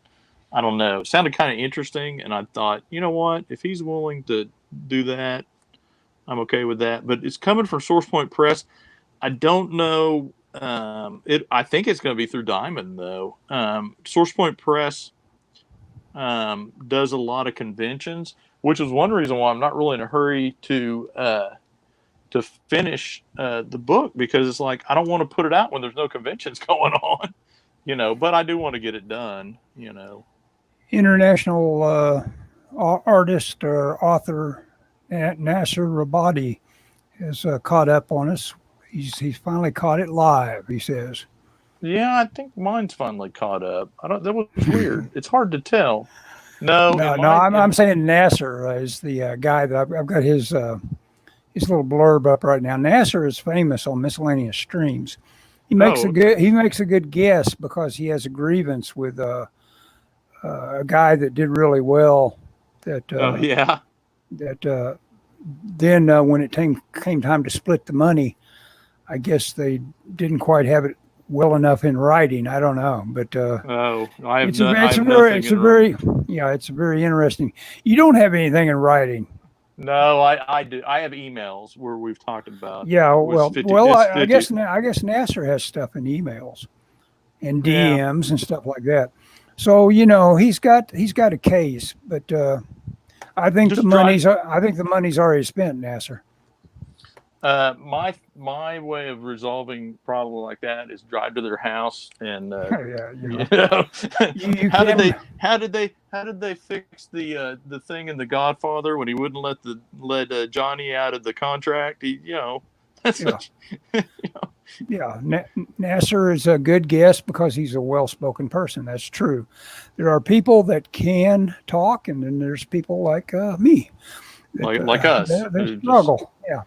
I don't know. It sounded kind of interesting, and I thought, you know what? If he's willing to do that, I'm okay with that. But it's coming from Source Point Press. I don't know. I think it's going to be through Diamond though. Source Point Press does a lot of conventions, which is one reason why I'm not really in a hurry to finish the book, because it's like I don't want to put it out when there's no conventions going on, But I do want to get it done, international artist or author Nasser Rabadi has caught up on us. He's finally caught it live, he says. Yeah, I think mine's finally caught up. I don't. That was weird. It's hard to tell. No, in No, my I'm saying Nasser is the guy that I've got his little blurb up right now. Nasser is famous on miscellaneous streams. oh, okay. He makes a good guess because he has a grievance with a guy that did really well. That Oh yeah. that then when it came time to split the money, I guess they didn't quite have it well enough in writing. I don't know, but Oh, I have it's a no. I it's a have very nothing it's in a writing. very yeah it's a very interesting. You don't have anything in writing. No, I do. I have emails where we've talked about Yeah, was well, 50. well, It's I 50. guess Nasser has stuff in emails and Yeah, DMs and stuff like that. So he's got a case, but just drive. I think the money's already spent, Nasser. My way of resolving a problem like that is drive to their house and Yeah, you know you can. how did they fix the thing in The Godfather when he wouldn't let Johnny out of the contract? That's Yeah, what you know. yeah. Nasser is a good guess because he's a well-spoken person. That's true. There are people that can talk, and then there's people like me that Like us they who just struggle. Yeah.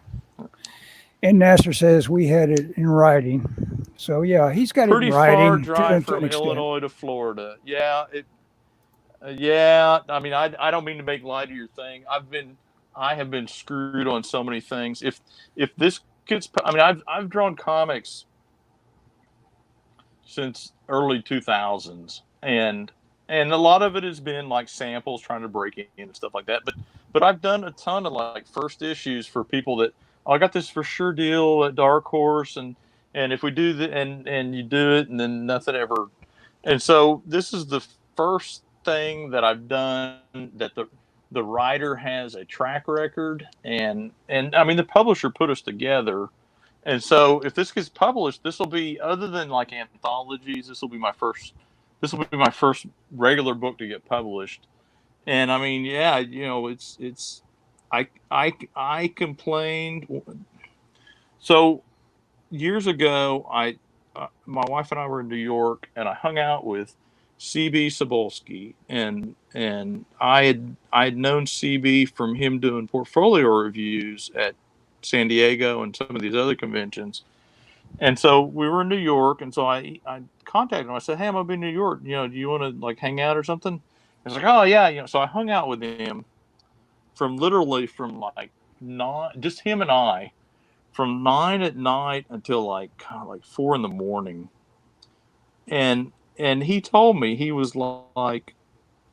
And Nasser says we had it in writing. So yeah, he's got it in pretty far writing drive to an from extent. Illinois to Florida. Yeah. I mean, I don't mean to make light of your thing. I have been screwed on so many things. If this gets, I mean, I've drawn comics since early 2000s, and a lot of it has been like samples trying to break in and stuff like that. But I've done a ton of like first issues for people that, oh, I got this for sure deal at Dark Horse, and if we do the and you do it, and then nothing ever. And so this is the first thing that I've done that the writer has a track record, and I mean the publisher put us together. And so if this gets published, this will be, other than like anthologies, this will be my first regular book to get published. And I mean, yeah, it's I complained. So years ago, my wife and I were in New York, and I hung out with CB Sobolski, and I had known CB from him doing portfolio reviews at San Diego and some of these other conventions. And so we were in New York, and so I contacted him. I said, "Hey, I'm gonna be in New York. Do you want to like hang out or something?" He's like, "Oh yeah." So I hung out with him from like not just him and I from 9 at night until like kind of like 4 in the morning. And he told me, he was like,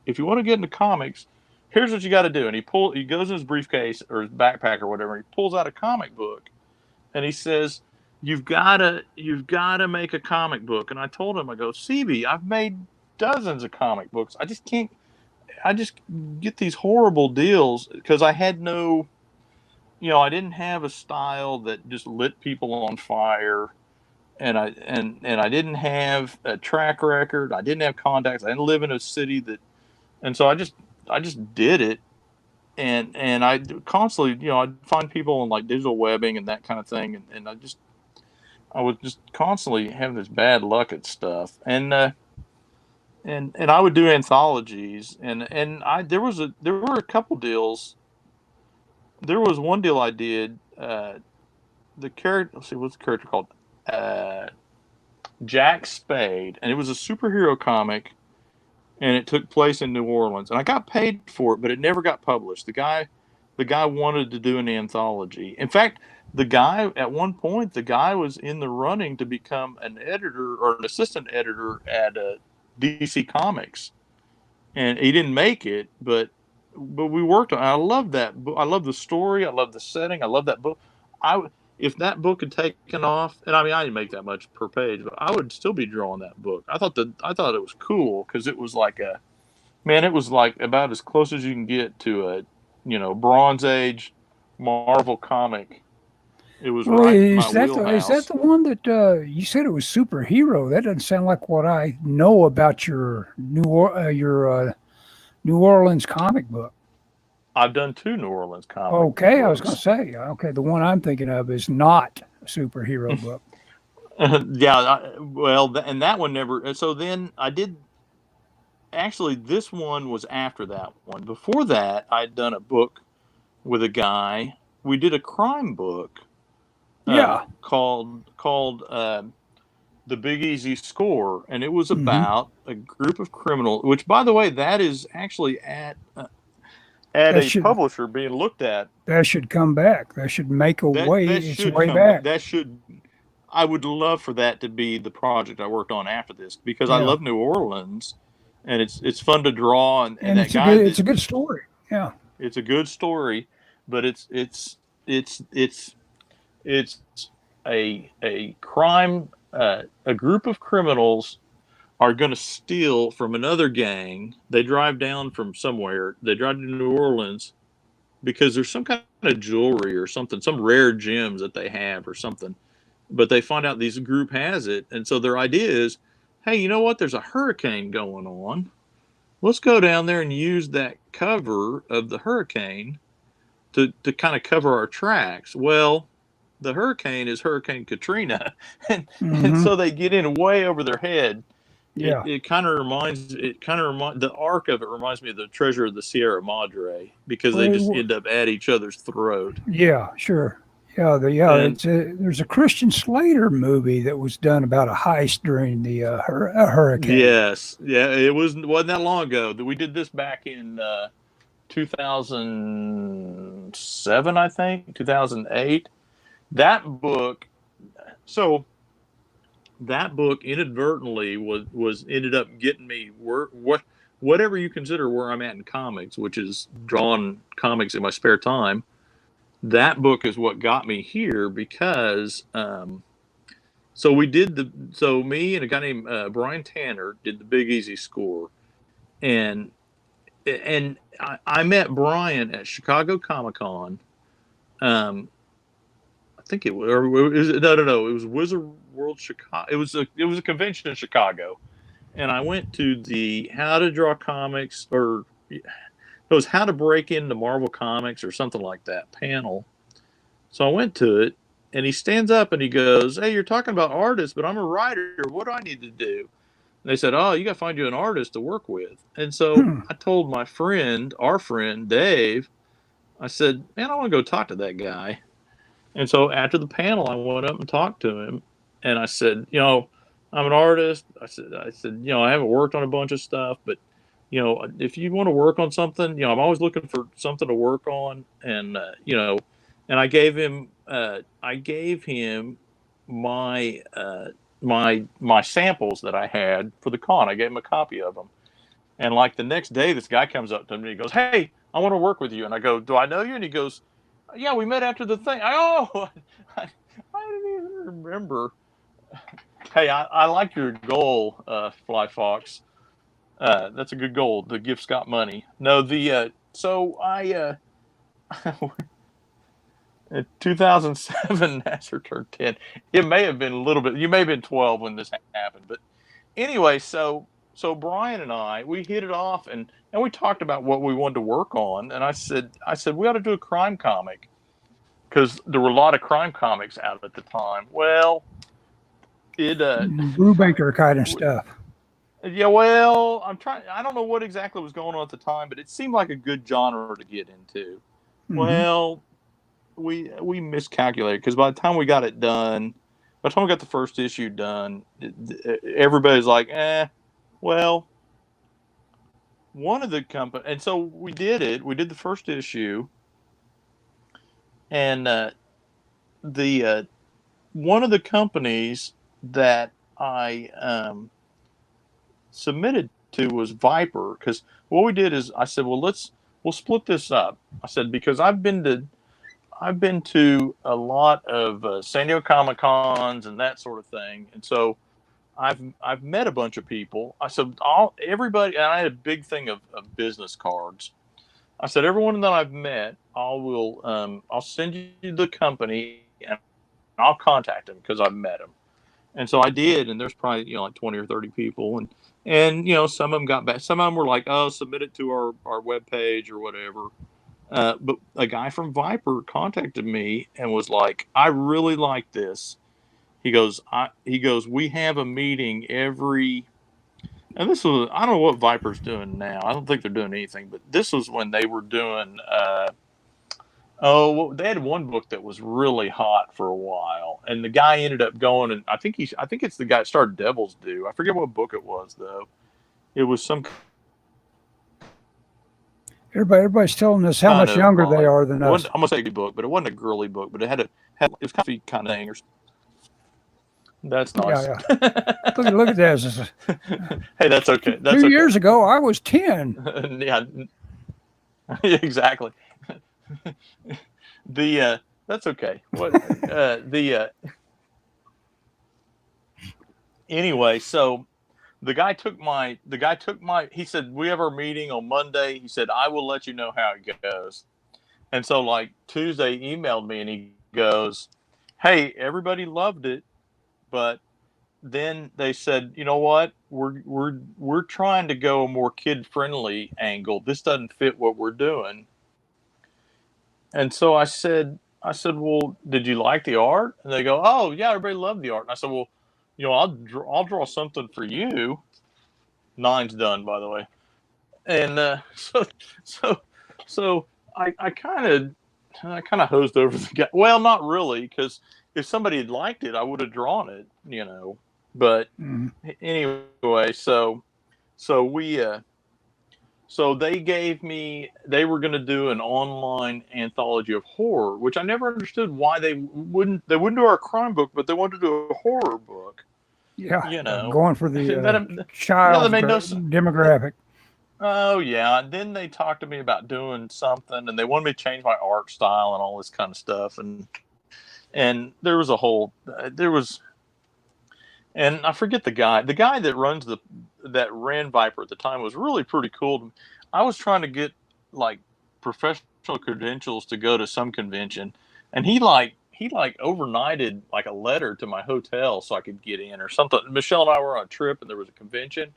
"If you want to get into comics, here's what you got to do." And he goes in his briefcase or his backpack or whatever. He pulls out a comic book, and he says, you've got to make a comic book. And I told him, I go, CB, I've made dozens of comic books. I just can't. I just get these horrible deals because I had no, I didn't have a style that just lit people on fire, and I didn't have a track record. I didn't have contacts. I didn't live in a city that, and so I just did it. And I constantly, I'd find people on like digital webbing and that kind of thing, and I was just constantly having this bad luck at stuff, and I would do anthologies, and there were a couple deals. There was one deal I did. The character, let's see, what's the character called? Uh, Jack Spade, and it was a superhero comic, and it took place in New Orleans, and I got paid for it, but it never got published. The guy wanted to do an anthology. In fact, the guy at one point, the guy was in the running to become an editor or an assistant editor at DC Comics, and he didn't make it, but we worked on it. I love that book. I love the story. I love the setting. I love that book. I If that book had taken off, and I mean I didn't make that much per page, but I would still be drawing that book. I thought it was cool because it was like it was like about as close as you can get to a Bronze Age Marvel comic. It was Well, right in my is that wheelhouse. the one that you said it was superhero? That doesn't sound like what I know about your New Orleans comic book. I've done 2 New Orleans comic Okay, I was going to books. say, okay, the one I'm thinking of is not a superhero book. Yeah, well, and that one never. So then I did. Actually, this one was after that one. Before that, I'd done a book with a guy. We did a crime book Yeah. called The Big Easy Score, and it was Hmm. about a group of criminals. Which, by the way, that is actually at That a should publisher being looked at. that should come back. That should make a That way that its should way come back. back. That should. I would love for that to be the project I worked on after this because I Yeah. love New Orleans, and it's fun to draw. And And that guy it's that a good story. Yeah. it's a good story, but it's it's a crime. A group of criminals are going to steal from another gang. They drive down from somewhere. They drive to New Orleans because there's some kind of jewelry or something, some rare gems that they have or something. But they find out this group has it, and so their idea is, hey, you know what? There's a hurricane going on. Let's go down there and use that cover of the hurricane to kind of cover our tracks. Well, the hurricane is Hurricane Katrina, and Hmm. so they get in way over their head. It Yeah. it kind of reminds the arc of it reminds me of the Treasure of the Sierra Madre because they just Well, end up at each other's throat. yeah. Sure. Yeah. And It's there's a Christian Slater movie that was done about a heist during the hurricane. yes, yeah, it wasn't that long ago that we did this back in 2007, I think 2008. That book, so that book inadvertently was ended up getting me whatever you consider where I'm at in comics, which is drawing comics in my spare time. That book is what got me here because so me and a guy named Brian Tanner did the Big Easy Score, and I met Brian at Chicago Comic-Con. Um, I think it was, or was it, no, it was Wizard World Chicago. It was a convention in Chicago, and I went to the How to Draw Comics, or it was How to Break into Marvel Comics or something like that panel. So I went to it, and he stands up and he goes, "Hey, you're talking about artists, but I'm a writer. What do I need to do?" And they said, "Oh, you got to find you an artist to work with." And so Hmm. I told my friend, our friend Dave, I said, "Man, I want to go talk to that guy." And so after the panel, I went up and talked to him, and I said, I'm an artist. I haven't worked on a bunch of stuff, but if you want to work on something, I'm always looking for something to work on, and and I gave him my my samples that I had for the con. I gave him a copy of them, and like the next day, this guy comes up to me and he goes, "Hey, I want to work with you." And I go, "Do I know you?" And he goes, "Yeah, we met after the thing." I didn't even remember. Hey, I like your goal, Fly Fox. That's a good goal. The gift Scott money. No, so in 2007, Nasser turned 10. It may have been a little bit. You may have been 12 when this happened, but anyway, so Brian and I we hit it off and we talked about what we wanted to work on, and I said we ought to do a crime comic because there were a lot of crime comics out at the time. Well, it Brubaker kind of stuff. yeah, well, I'm trying. I don't know what exactly was going on at the time, but it seemed like a good genre to get into. Hmm. Well, we miscalculated because by the time we got it done, by the time we got the first issue done, everybody's like, well, one of the company, and so we did it. We did the first issue, and the one of the companies that I submitted to was Viper because what we did is I said, well, we'll split this up. I said because I've been to a lot of San Diego Comic Cons and that sort of thing, and so I've met a bunch of people. I said everybody, and I had a big thing of business cards. I said everyone that I've met, I'll send you the company and I'll contact them because I've met them. And so I did, and there's probably, you know, like 20 or 30 people, and you know, some of them got back. Some of them were like, "Oh, submit it to our webpage or whatever." But a guy from Viper contacted me and was like, "I really like this." He goes, "We have a meeting every," and this was, I don't know what Viper's doing now. I don't think they're doing anything, but this was when they were doing. Oh, well, they had one book that was really hot for a while, and the guy ended up going, and I think it's the guy that started Devil's Due. I forget what book it was though. It was some Everybody's telling us how kind much of younger they like, are than it wasn't, us. I'm gonna say a good book, but it wasn't a girly book, but it was kind of hangers. That's Yeah, nice. yeah. Look at this. Hey, that's okay. That's Two okay. years ago, I was 10. Yeah, exactly. That's okay. What anyway, so the guy took my he said, "We have our meeting on Monday." He said, "I will let you know how it goes." And so like Tuesday he emailed me and he goes, "Hey, everybody loved it, but then they said, you know what? We're trying to go a more kid friendly angle. This doesn't fit what we're doing." And so I said, "Well, did you like the art?" And they go, "Oh yeah, everybody loved the art." And I said, "Well, you know, I'll draw something for you." Nine's done, by the way. And so so I kind of hosed over the guy. Well, not really, because if somebody had liked it, I would have drawn it, you know. But Mhm. anyway, so we so they were going to do an online anthology of horror, which I never understood why they wouldn't do our crime book, but they wanted to do a horror book, Yeah, you yeah, know. going for the Yeah, that child made no sense. demographic. Oh yeah, and then they talked to me about doing something, and they wanted me to change my art style and all this kind of stuff, and there was a whole there was, and I forget the guy that ran Viper at the time was really pretty cool. I was trying to get like professional credentials to go to some convention, and he like overnighted like a letter to my hotel so I could get in or something. Michelle and I were on a trip, and there was a convention.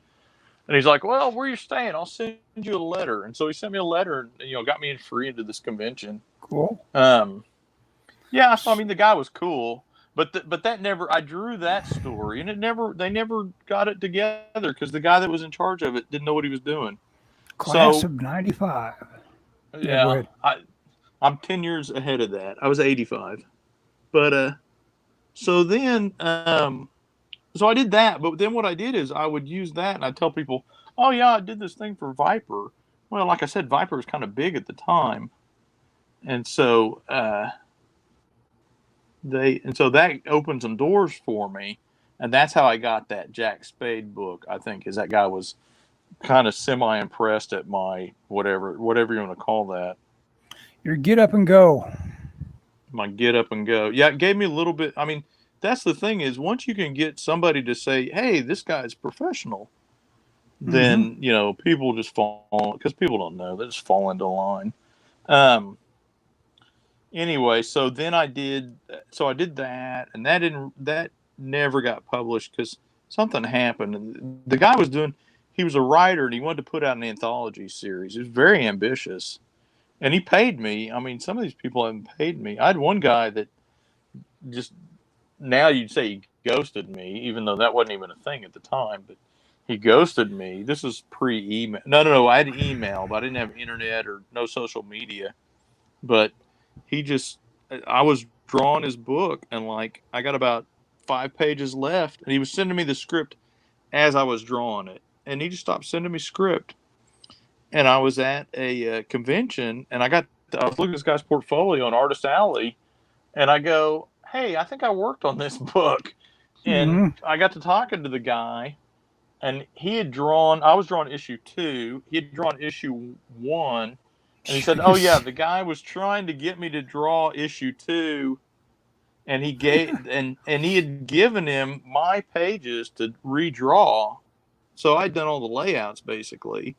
And he's like, "Well, where are you staying? I'll send you a letter." And so he sent me a letter, and you know, got me in free into this convention. Cool. Um, yeah, so I mean, the guy was cool, but that never. I drew that story, and they never got it together because the guy that was in charge of it didn't know what he was doing. Class So of 95. Yeah, go yeah, ahead. I'm 10 years ahead of that. I was 85, but so then so I did that, but then what I did is I would use that and I'd tell people, "Oh yeah, I did this thing for Viper." Well, like I said, Viper was kind of big at the time, and so that opened some doors for me, and that's how I got that Jack Spade book. I think is that guy was kind of semi impressed at my whatever you want to call that, Your get up and go. my get up and go. Yeah, it gave me a little bit. I mean, that's the thing is once you can get somebody to say, "Hey, this guy's professional," Hmm. then you know people just fall because people don't know they just fall into line. Um, anyway, so I did that, and that never got published because something happened. And the guy he was a writer and he wanted to put out an anthology series. He was very ambitious, and he paid me. I mean, some of these people haven't paid me. I had one guy that just now you'd say he ghosted me, even though that wasn't even a thing at the time. But he ghosted me. This is pre-email. No. I had email, but I didn't have internet or no social media. But he just, I was drawing his book, and like I got about 5 pages left, and he was sending me the script as I was drawing it, and he just stopped sending me script. And I was at a convention, and I was looking at this guy's portfolio on Artist Alley, and I go, "Hey, I think I worked on this book." And Hmm. I got to talking to the guy, and I was drawing issue 2. He had drawn issue 1, and he said, "Oh yeah, Jeez. the guy was trying to get me to draw issue 2, and he had given him my pages to redraw, so I'd done all the layouts basically."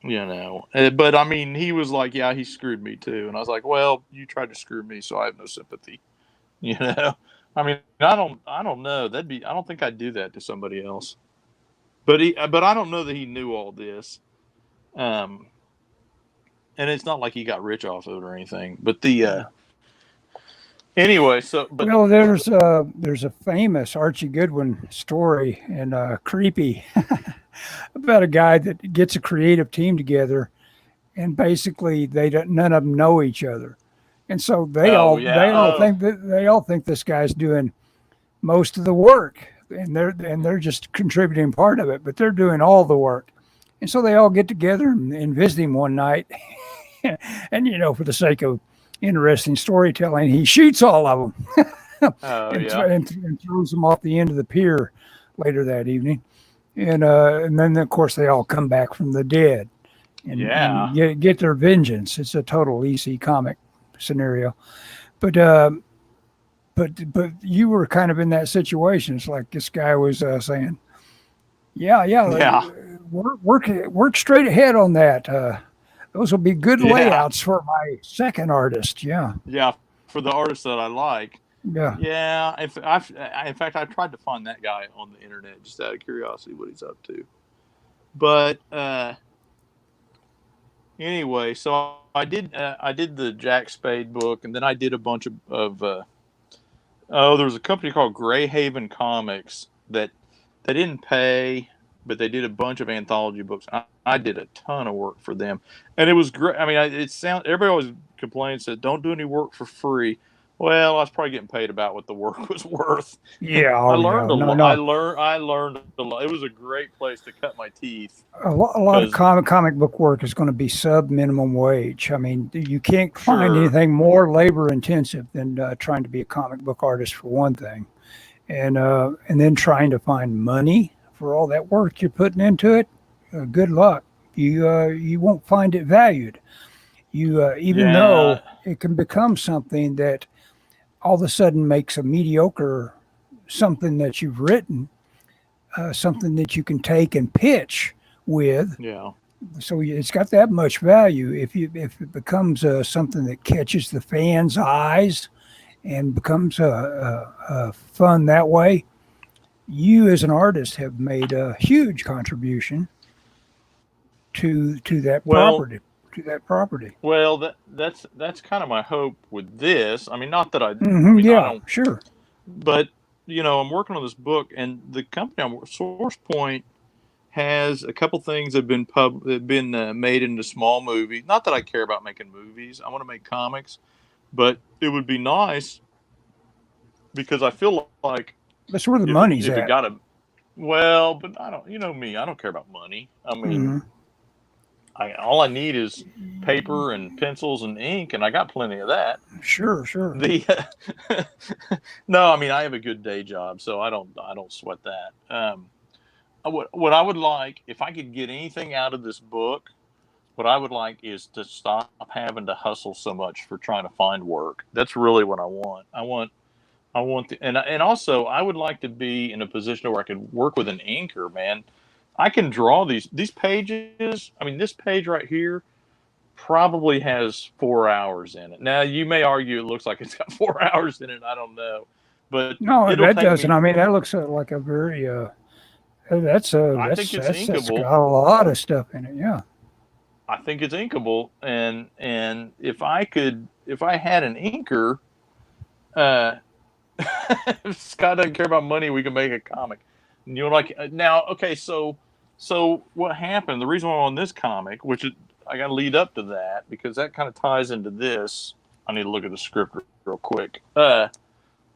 You know, but I mean, he was like, "Yeah, he screwed me too," and I was like, "Well, you tried to screw me, so I have no sympathy." You know, I mean, I don't know. I don't think I'd do that to somebody else. But I don't know that he knew all this. Um, and it's not like he got rich off of it or anything. But anyway, Well, there's a famous Archie Goodwin story and creepy about a guy that gets a creative team together, and basically none of them know each other, and so oh yeah, they all think this guy's doing most of the work, and they're just contributing part of it, but they're doing all the work, and so they all get together and visit him one night, and for the sake of interesting storytelling, he shoots all of them oh and, yeah, and throws them off the end of the pier later that evening. And then of course they all come back from the dead yeah, and get their vengeance. It's a total EC comic scenario, but but you were kind of in that situation. It's like this guy was saying, yeah, yeah, work straight ahead on that. Those will be good yeah, layouts for my second artist. Yeah, yeah. For the artist that I like, yeah. yeah. In fact, I tried to find that guy on the internet just out of curiosity what he's up to. But anyway, so I did the Jack Spade book, and then I did a bunch of there was a company called Greyhaven Comics that they didn't pay, but they did a bunch of anthology books. I did a ton of work for them, and it was great. I mean, everybody always complains that don't do any work for free. Well, I was probably getting paid about what the work was worth. Yeah, I oh learned yeah, a no, lot. no. I learned a lot. It was a great place to cut my teeth A lot of because comic book work is going to be sub minimum wage. I mean, you can't find sure, anything more labor intensive than trying to be a comic book artist for one thing, and then trying to find money for all that work you're putting into it. Good luck. You won't find it valued. Even yeah, though it can become something that all of a sudden makes a mediocre something that you've written, something that you can take and pitch with. yeah. So it's got that much value. If it becomes something that catches the fans' eyes and becomes fun that way, you as an artist have made a huge contribution to that Well, property. To that property. well, that's kind of my hope with this. I mean, not that I Hmm, mean, I yeah, don't, sure. but I'm working on this book, and the company Source Point has a couple things that have been made into small movies. Not that I care about making movies. I want to make comics, but it would be nice because I feel like That's where the money's if it at. got a well, but I don't. You know me. I don't care about money. I mean, Hmm. all I need is paper and pencils and ink, and I got plenty of that. Sure, sure. The no, I mean I have a good day job, so I don't sweat that. What I would like if I could get anything out of this book, what I would like is to stop having to hustle so much for trying to find work. That's really what I want. And also I would like to be in a position where I could work with an inker, man. I can draw these pages. I mean, this page right here probably has 4 hours in it. Now you may argue it looks like it's got 4 hours in it. I don't know, but No, it'll that take doesn't. me. I mean, that looks like a very I think it's that's inkable. got a lot of stuff in it. Yeah. I think it's inkable, and if I had an inker, uh, if Scott doesn't care about money, we can make a comic. And like now, okay, so what happened? The reason why I'm on this comic, I got to lead up to that because that kind of ties into this. I need to look at the script real quick. I'm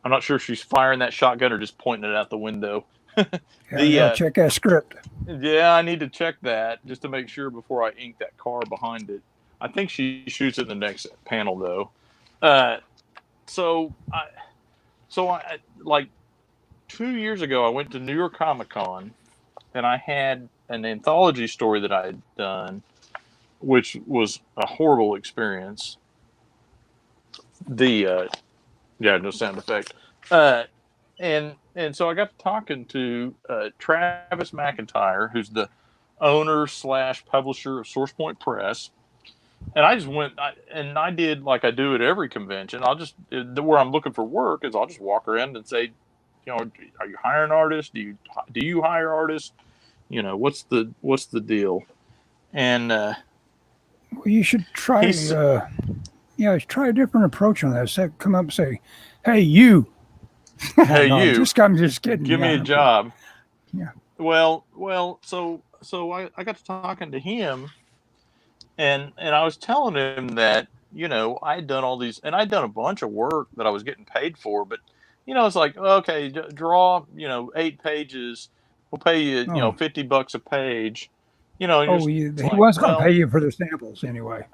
not sure if she's firing that shotgun or just pointing it out the window. the Yeah, check that script. Yeah, I need to check that just to make sure before I ink that car behind it. I think she shoots it in the next panel though. Uh, so I like 2 years ago I went to New York Comic Con and I had an anthology story that I had done, which was a horrible experience. The Yeah, no sound effect. Uh, and so I got to talking to Travis McIntyre, who's the owner slash publisher of Source Point Press, And I just went, and I did like I do at every convention. I'll just, where I'm looking for work is I'll just walk around and say, you know, are you hiring artists? Do you hire artists? You know, what's the deal? And Well, you should try. he's, Try a different approach on that. Say, come up and say, "Hey, you." hey, No, you, I'm just kidding. give me Yeah, a okay. job. Yeah. Well, so I got to talking to him, and I was telling him that, you know, I had done all these, and I'd done a bunch of work that I was getting paid for, but, you know, it's like, okay, draw, you know, 8 pages, we'll pay you, you know, Oh, $50 a page, you know, and you're oh, just he like, was going to pay you for the samples anyway.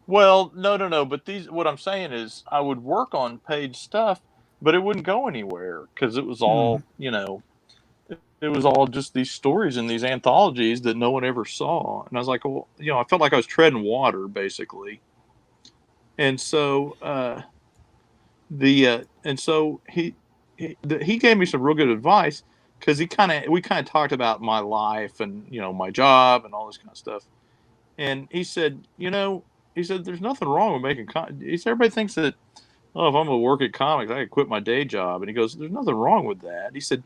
well, no, but what I'm saying is I would work on page stuff, but it wouldn't go anywhere because it was Hmm. all, you know, it was all just these stories in these anthologies that no one ever saw. And I was like, well, you know, I felt like I was treading water basically. And so he gave me some real good advice because we kind of talked about my life and, you know, my job and all this kind of stuff. And he said, you know, he said there's nothing wrong with making. He said everybody thinks that, oh, if I'm gonna work at comics, I could quit my day job. And he goes, there's nothing wrong with that. He said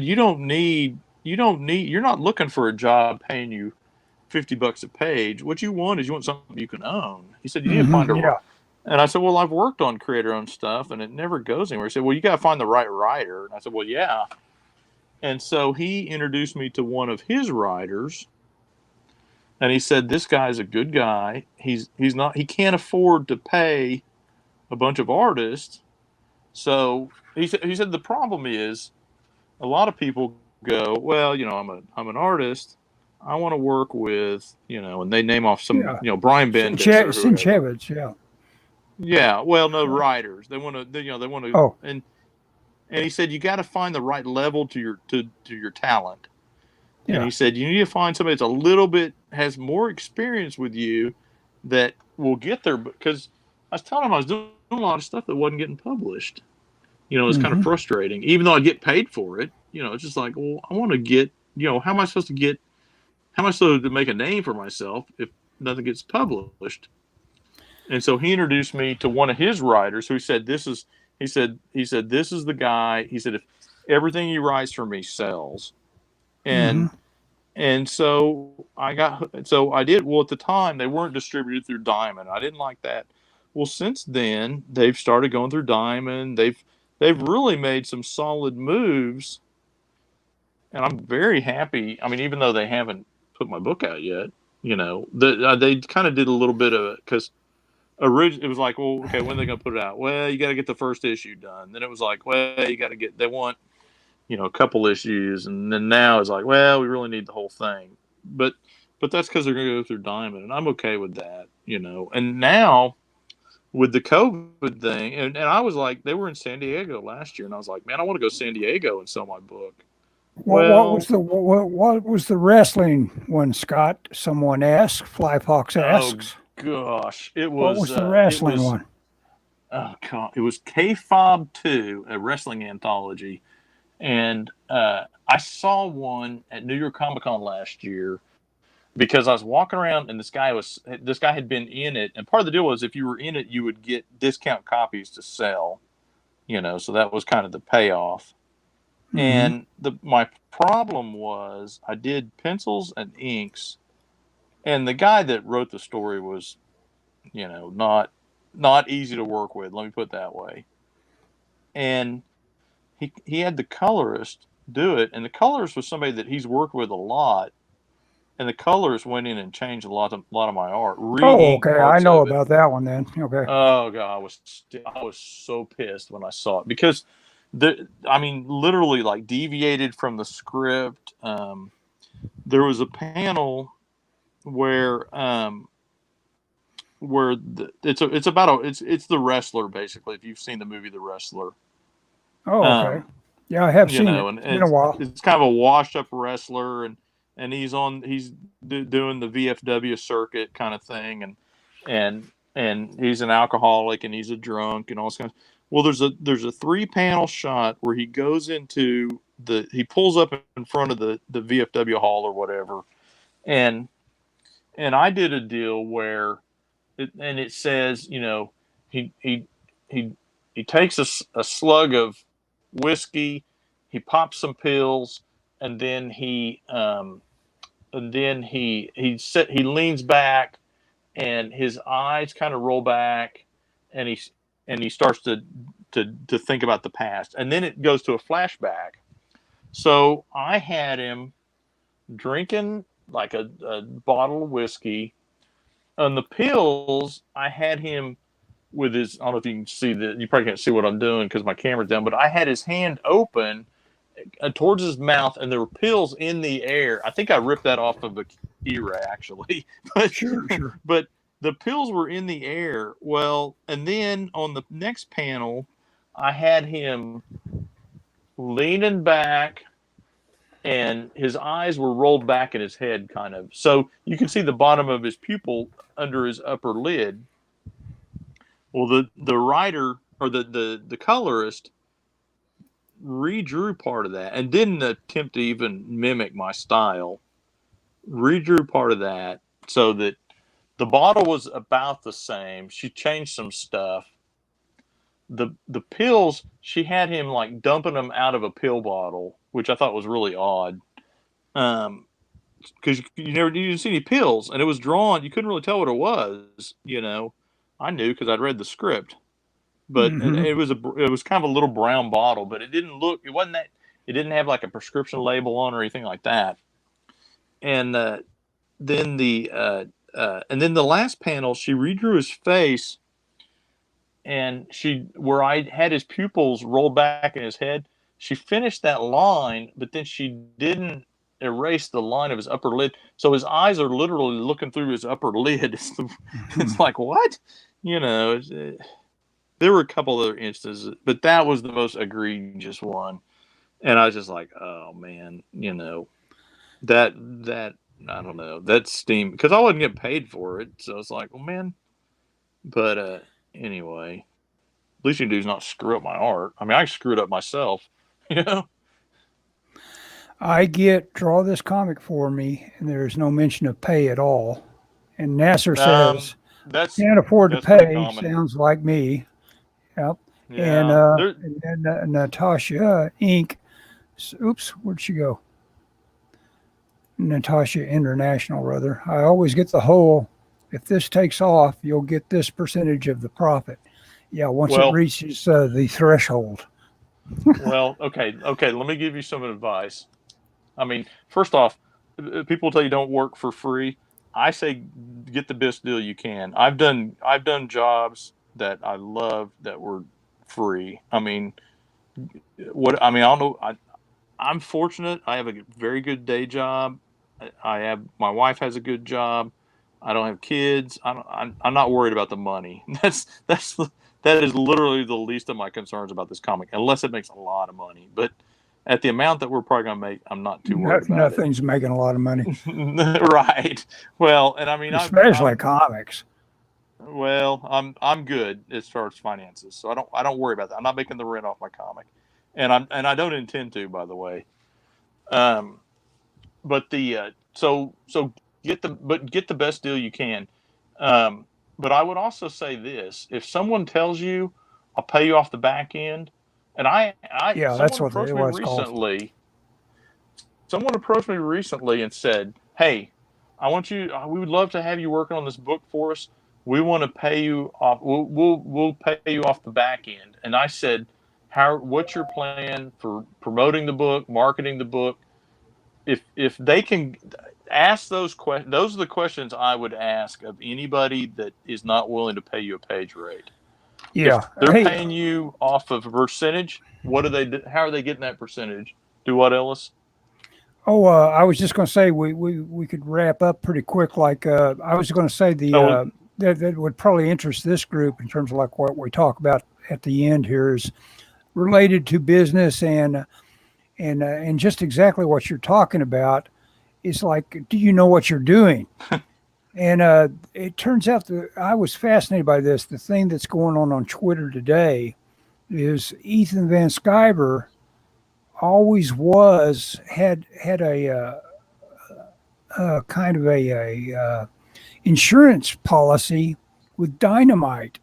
you're not looking for a job paying you $50 a page. What you want something you can own. He said you need to find a. Yeah. And I said, well, I've worked on creator-owned stuff, and it never goes anywhere. He said, well, you got to find the right writer. And I said, well, yeah. And so he introduced me to one of his writers, and he said, this guy's a good guy. He can't afford to pay a bunch of artists. So he said the problem is a lot of people go, well, you know, I'm an artist. I want to work with, you know, and they name off some, Yeah. you know, Brian Bendis or whoever. Sinchevich, yeah. Yeah, well, no Yeah. writers. They want to, Oh, and he said you got to find the right level to your talent. And yeah. he said you need to find somebody that's a little bit has more experience with you that will get there. Because I was telling him I was doing a lot of stuff that wasn't getting published. You know, it's kind of Hmm. frustrating. Even though I get paid for it, you know, it's just like, well, I want to get, you know, how am I supposed to make a name for myself if nothing gets published? And so he introduced me to one of his writers who said, he said, this is the guy. He said, if everything he writes for me sells. Hmm. And, and so I did. Well, at the time they weren't distributed through Diamond. I didn't like that. Well, since then they've started going through Diamond. They've really made some solid moves, and I'm very happy. I mean, even though they haven't put my book out yet, you know, they kind of did a little bit of it because originally it was like, well, okay, when are they going to put it out? Well, you got to get the first issue done. Then it was like, well, you got to they want, you know, a couple issues, and then now it's like, well, we really need the whole thing. But that's because they're going to go through Diamond, and I'm okay with that, you know. And now with the COVID thing, and I was like, they were in San Diego last year, and I was like, man, I want to go to San Diego and sell my book. Well, What was the wrestling one, Scott? Someone asked. Fly Fox oh asks. gosh, What was the wrestling one? oh god, it was K-Fob 2, a wrestling anthology, and I saw one at New York Comic Con last year because I was walking around and this guy had been in it, and part of the deal was if you were in it, you would get discount copies to sell, you know, so that was kind of the payoff. Hmm. And my problem was I did pencils and inks, and the guy that wrote the story was, you know, not easy to work with. Let me put it that way. And he had the colorist do it, and the colorist was somebody that he's worked with a lot. And the colorist went in and changed a lot of my art, Oh, re-inked okay. I parts know of it. about that one then. Okay. Oh god, I was so pissed when I saw it because I mean, literally like deviated from the script. There was a panel where it's about it's the wrestler basically. If you've seen the movie The Wrestler, Oh, okay. um, Yeah, I have you seen it. know, and It's been a while. it's kind of a washed up wrestler, and he's doing the VFW circuit kind of thing, and he's an alcoholic and he's a drunk and all this kind of. Well, there's a 3 panel shot where he goes into he pulls up in front of the VFW hall or whatever, and and I did a deal where it says, you know, he he he he takes a slug of whiskey, he pops some pills, and then he leans back, and his eyes kind of roll back, and he starts to think about the past, and then it goes to a flashback. So I had him drinking like a bottle of whiskey. On the pills, I had him with his. I don't know if you can see that. You probably can't see what I'm doing because my camera's down. But I had his hand open towards his mouth, and there were pills in the air. I think I ripped that off of a Kira actually, but Sure. but the pills were in the air. Well, and then on the next panel, I had him leaning back, and his eyes were rolled back in his head, kind of. So you can see the bottom of his pupil under his upper lid. Well, the writer or the colorist redrew part of that and didn't attempt to even mimic my style. Redrew part of that so that the bottle was about the same. She changed some stuff. The pills, she had him like dumping them out of a pill bottle, which I thought was really odd. Because you didn't see any pills, and it was drawn. You couldn't really tell what it was. You know, I knew because I'd read the script. But and Mm-hmm. it was kind of a little brown bottle, but it didn't have like a prescription label on or anything like that. And then the last panel, she redrew his face, and where I had his pupils rolled back in his head, she finished that line, but then she didn't erase the line of his upper lid, so his eyes are literally looking through his upper lid. It's like, what, you know. There were a couple other instances, but that was the most egregious one. And I was just like, oh man, you know, that I don't know, that steam, because I wasn't getting paid for it. So it's like, well, man, but anyway, at least you can do is not screw up my art. I mean, I screwed up myself, you know. I get draw this comic for me, and there's no mention of pay at all. And Nasser Um, says, that's can't afford to that's pretty pay. common. Sounds like me. Yep. And Yeah, there. then Natasha Inc. Oops, where'd she go? Natasha International, rather. I always get the whole. If this takes off, you'll get this percentage of the profit. Yeah, once it Well, reaches the threshold. okay. Let me give you some advice. I mean, first off, people tell you don't work for free. I say get the best deal you can. I've done jobs that I love that were free. I mean, I don't know. I'm fortunate. I have a very good day job. I have my wife has a good job. I don't have kids. I'm not worried about the money. That is literally the least of my concerns about this comic, unless it makes a lot of money. But at the amount that we're probably going to make, I'm not too worried about it. Nothing's making a lot of money, Right. Well, and I mean, especially comics. I'm good as far as finances, so I don't worry about that. I'm not making the rent off my comic, and I don't intend to, by the way. Um, but get the best deal you can. Um, but I would also say this: if someone tells you, "I'll pay you off the back end," and Yeah, that's someone what approached me what it's called. recently. Someone approached me recently and said, "Hey, I want you. We would love to have you working on this book for us. We want to pay you off. We'll pay you off the back end." And I said, "How? What's your plan for promoting the book, marketing the book? If they can ask those questions, those are the questions I would ask of anybody that is not willing to pay you a page rate. If Yeah. they're Hey, paying you off of a percentage, what do they? How are they getting that percentage? Do what, Ellis? oh, I was just going to say we could wrap up pretty quick. Like I was going to say Oh, that would probably interest this group in terms of like what we talk about at the end here is related to business and just exactly what you're talking about. Is like, do you know what you're doing? And it turns out that I was fascinated by this. The thing that's going on Twitter today is Ethan Van Sciver always had a kind of a insurance policy with dynamite,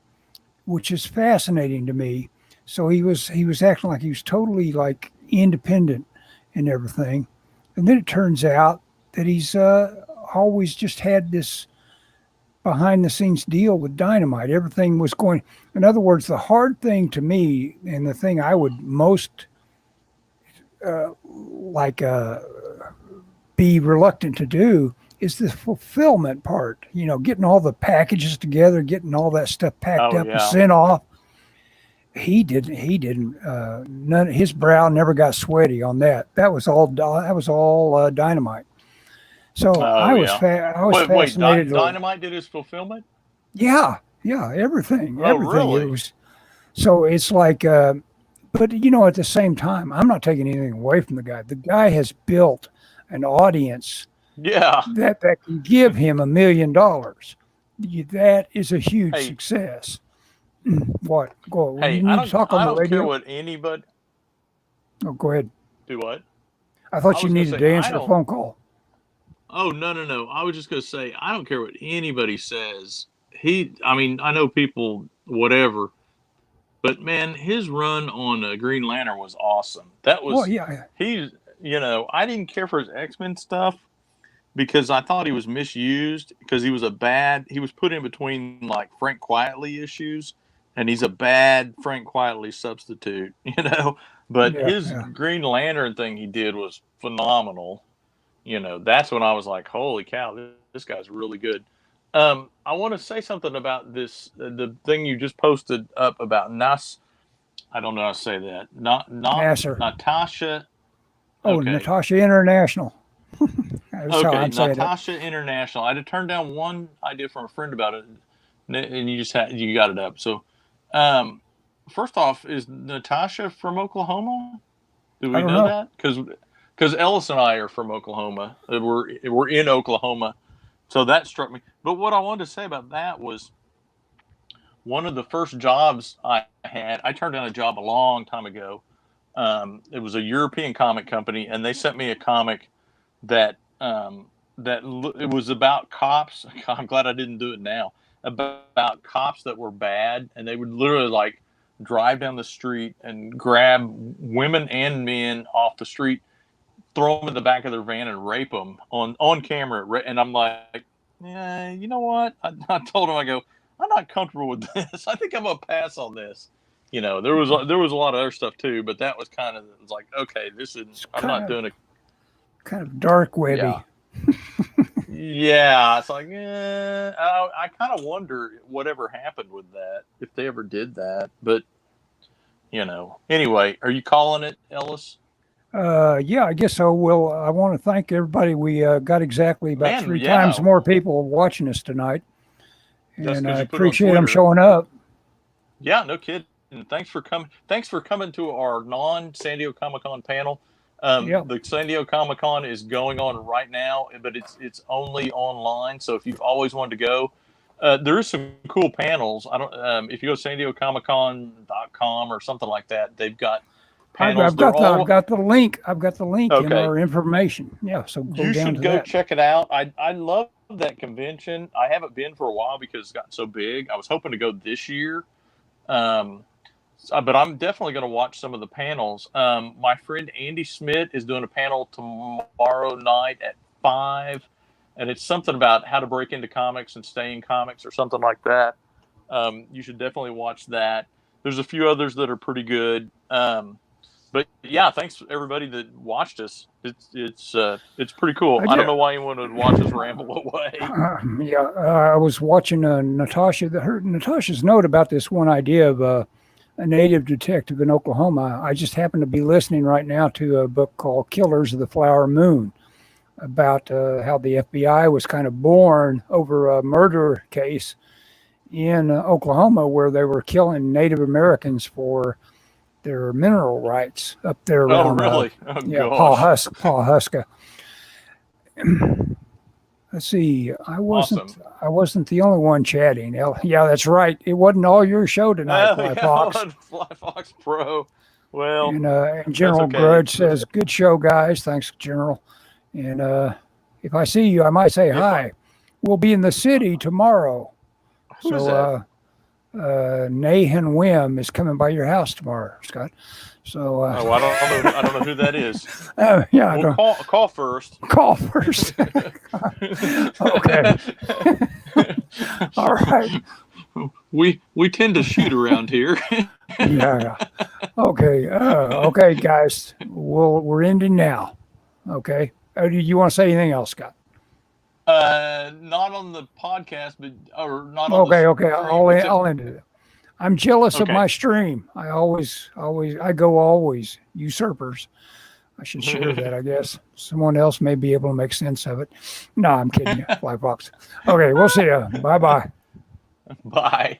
which is fascinating to me. So he was acting like he was totally like independent and everything, and then it turns out that he's always just had this behind the scenes deal with dynamite. Everything was going. In other words, the hard thing to me, and the thing I would most like be reluctant to do, is the fulfillment part. You know, getting all the packages together, getting all that stuff packed Oh up and yeah. sent off. He didn't. None. His brow never got sweaty on that. That was all. That was all dynamite. So Oh I was yeah. I was Wait, fascinated. Dynamite did his fulfillment? Yeah, yeah, everything, Oh everything. It really? was so. It's like, but you know, at the same time, I'm not taking anything away from the guy. The guy has built an audience Yeah. that can give him $1 million. That is a huge Hey, success. What? Go. Well, hey, you need to talk on I the don't care radio. what anybody Oh, go ahead. do what? I I thought you was gonna needed say to I answer the don't. phone call. Oh no. I was just gonna say I don't care what anybody says. I mean, I know people, whatever, but man, his run on Green Lantern was awesome. That Well, was yeah, he. I didn't care for his X-Men stuff because I thought he was misused because he was put in between like Frank Quietly issues, and he's a bad Frank Quietly substitute. But yeah, his yeah. Green Lantern thing he did was phenomenal. That's when I was like, holy cow, this guy's really good. I want to say something about this, the thing you just posted up about I don't know how to say that. Not Nasser. Natasha. Oh, Okay. Natasha International. That's how Okay. I'm saying it. Natasha International. I had to turn down one idea from a friend about it, and you got it up. So, um, first off, is Natasha from Oklahoma? Do I we don't know know. that? Because Ellis and I are from Oklahoma. We're in Oklahoma, so that struck me. But what I wanted to say about that was one of the first jobs I had. I turned down a job a long time ago. It was a European comic company, and they sent me a comic that it was about cops. I'm glad I didn't do it now. About cops that were bad, and they would literally like drive down the street and grab women and men off the street, throw them in the back of their van, and rape them on camera. And I'm like, yeah, you know what? I told him, I go, I'm not comfortable with this. I think I'm gonna pass on this. There was a lot of other stuff too, but that was kind of, it was like, okay, this is, It's I'm not doing it. kind of dark Yeah. webby. Yeah, it's like, I kind of wonder whatever happened with that, if they ever did that. But anyway, are you calling it, Ellis? Yeah, I guess so. Well, I want to thank everybody. We got exactly about Man, three times yeah, more people watching us tonight, just and because I you put it on appreciate them Twitter. showing up. Yeah, no kidding. Thanks for coming. Thanks for coming to our non-San Diego Comic-Con panel. Yep. The San Diego Comic-Con is going on right now, but it's only online. So if you've always wanted to go, there is some cool panels. I don't. If you go to SanDiegoComicCon.com or something like that, they've got panels. They're I've all got the link. I've got the link in okay. our information. Yeah, so go You down should to go that. check it out. I love that convention. I haven't been for a while because it's gotten so big. I was hoping to go this year. But I'm definitely going to watch some of the panels. My friend Andy Smith is doing a panel tomorrow night at 5, and it's something about how to break into comics and stay in comics or something like that. You should definitely watch that. There's a few others that are pretty good. But yeah, thanks everybody that watched us. It's pretty cool. I I don't just, know why anyone would watch us ramble away. yeah, I was watching Natasha's note about this one idea of a native detective in Oklahoma. I just happen to be listening right now to a book called Killers of the Flower Moon about how the FBI was kind of born over a murder case in Oklahoma where they were killing Native Americans for their mineral rights up there Oh, around really? Oh, Paul gosh. Huska. Let's see. Awesome. I wasn't the only one chatting. Yeah, that's right. It wasn't all your show tonight, Fly Fox. Fly Fox Pro. Well, And that's General okay. Grudge says, "Good show, guys. Thanks, General." And if I see you, I might say hi. will be in the city tomorrow. Who is that? Nahan Wim is coming by your house tomorrow, Scott. So Oh, I don't know who that is. yeah, I We'll don't call first. call first. Okay. All right. We tend to shoot around here. Yeah. Okay. Okay, guys. We're ending now. Okay. Do you want to say anything else, Scott? Not on the podcast, but or not on Okay. the Okay. stream, I'll end it. I'm jealous of Okay. my stream. I go always usurpers. I should share that, I guess. Someone else may be able to make sense of it. No, I'm kidding you. Flybox. Okay. We'll see you. Bye-bye. Bye.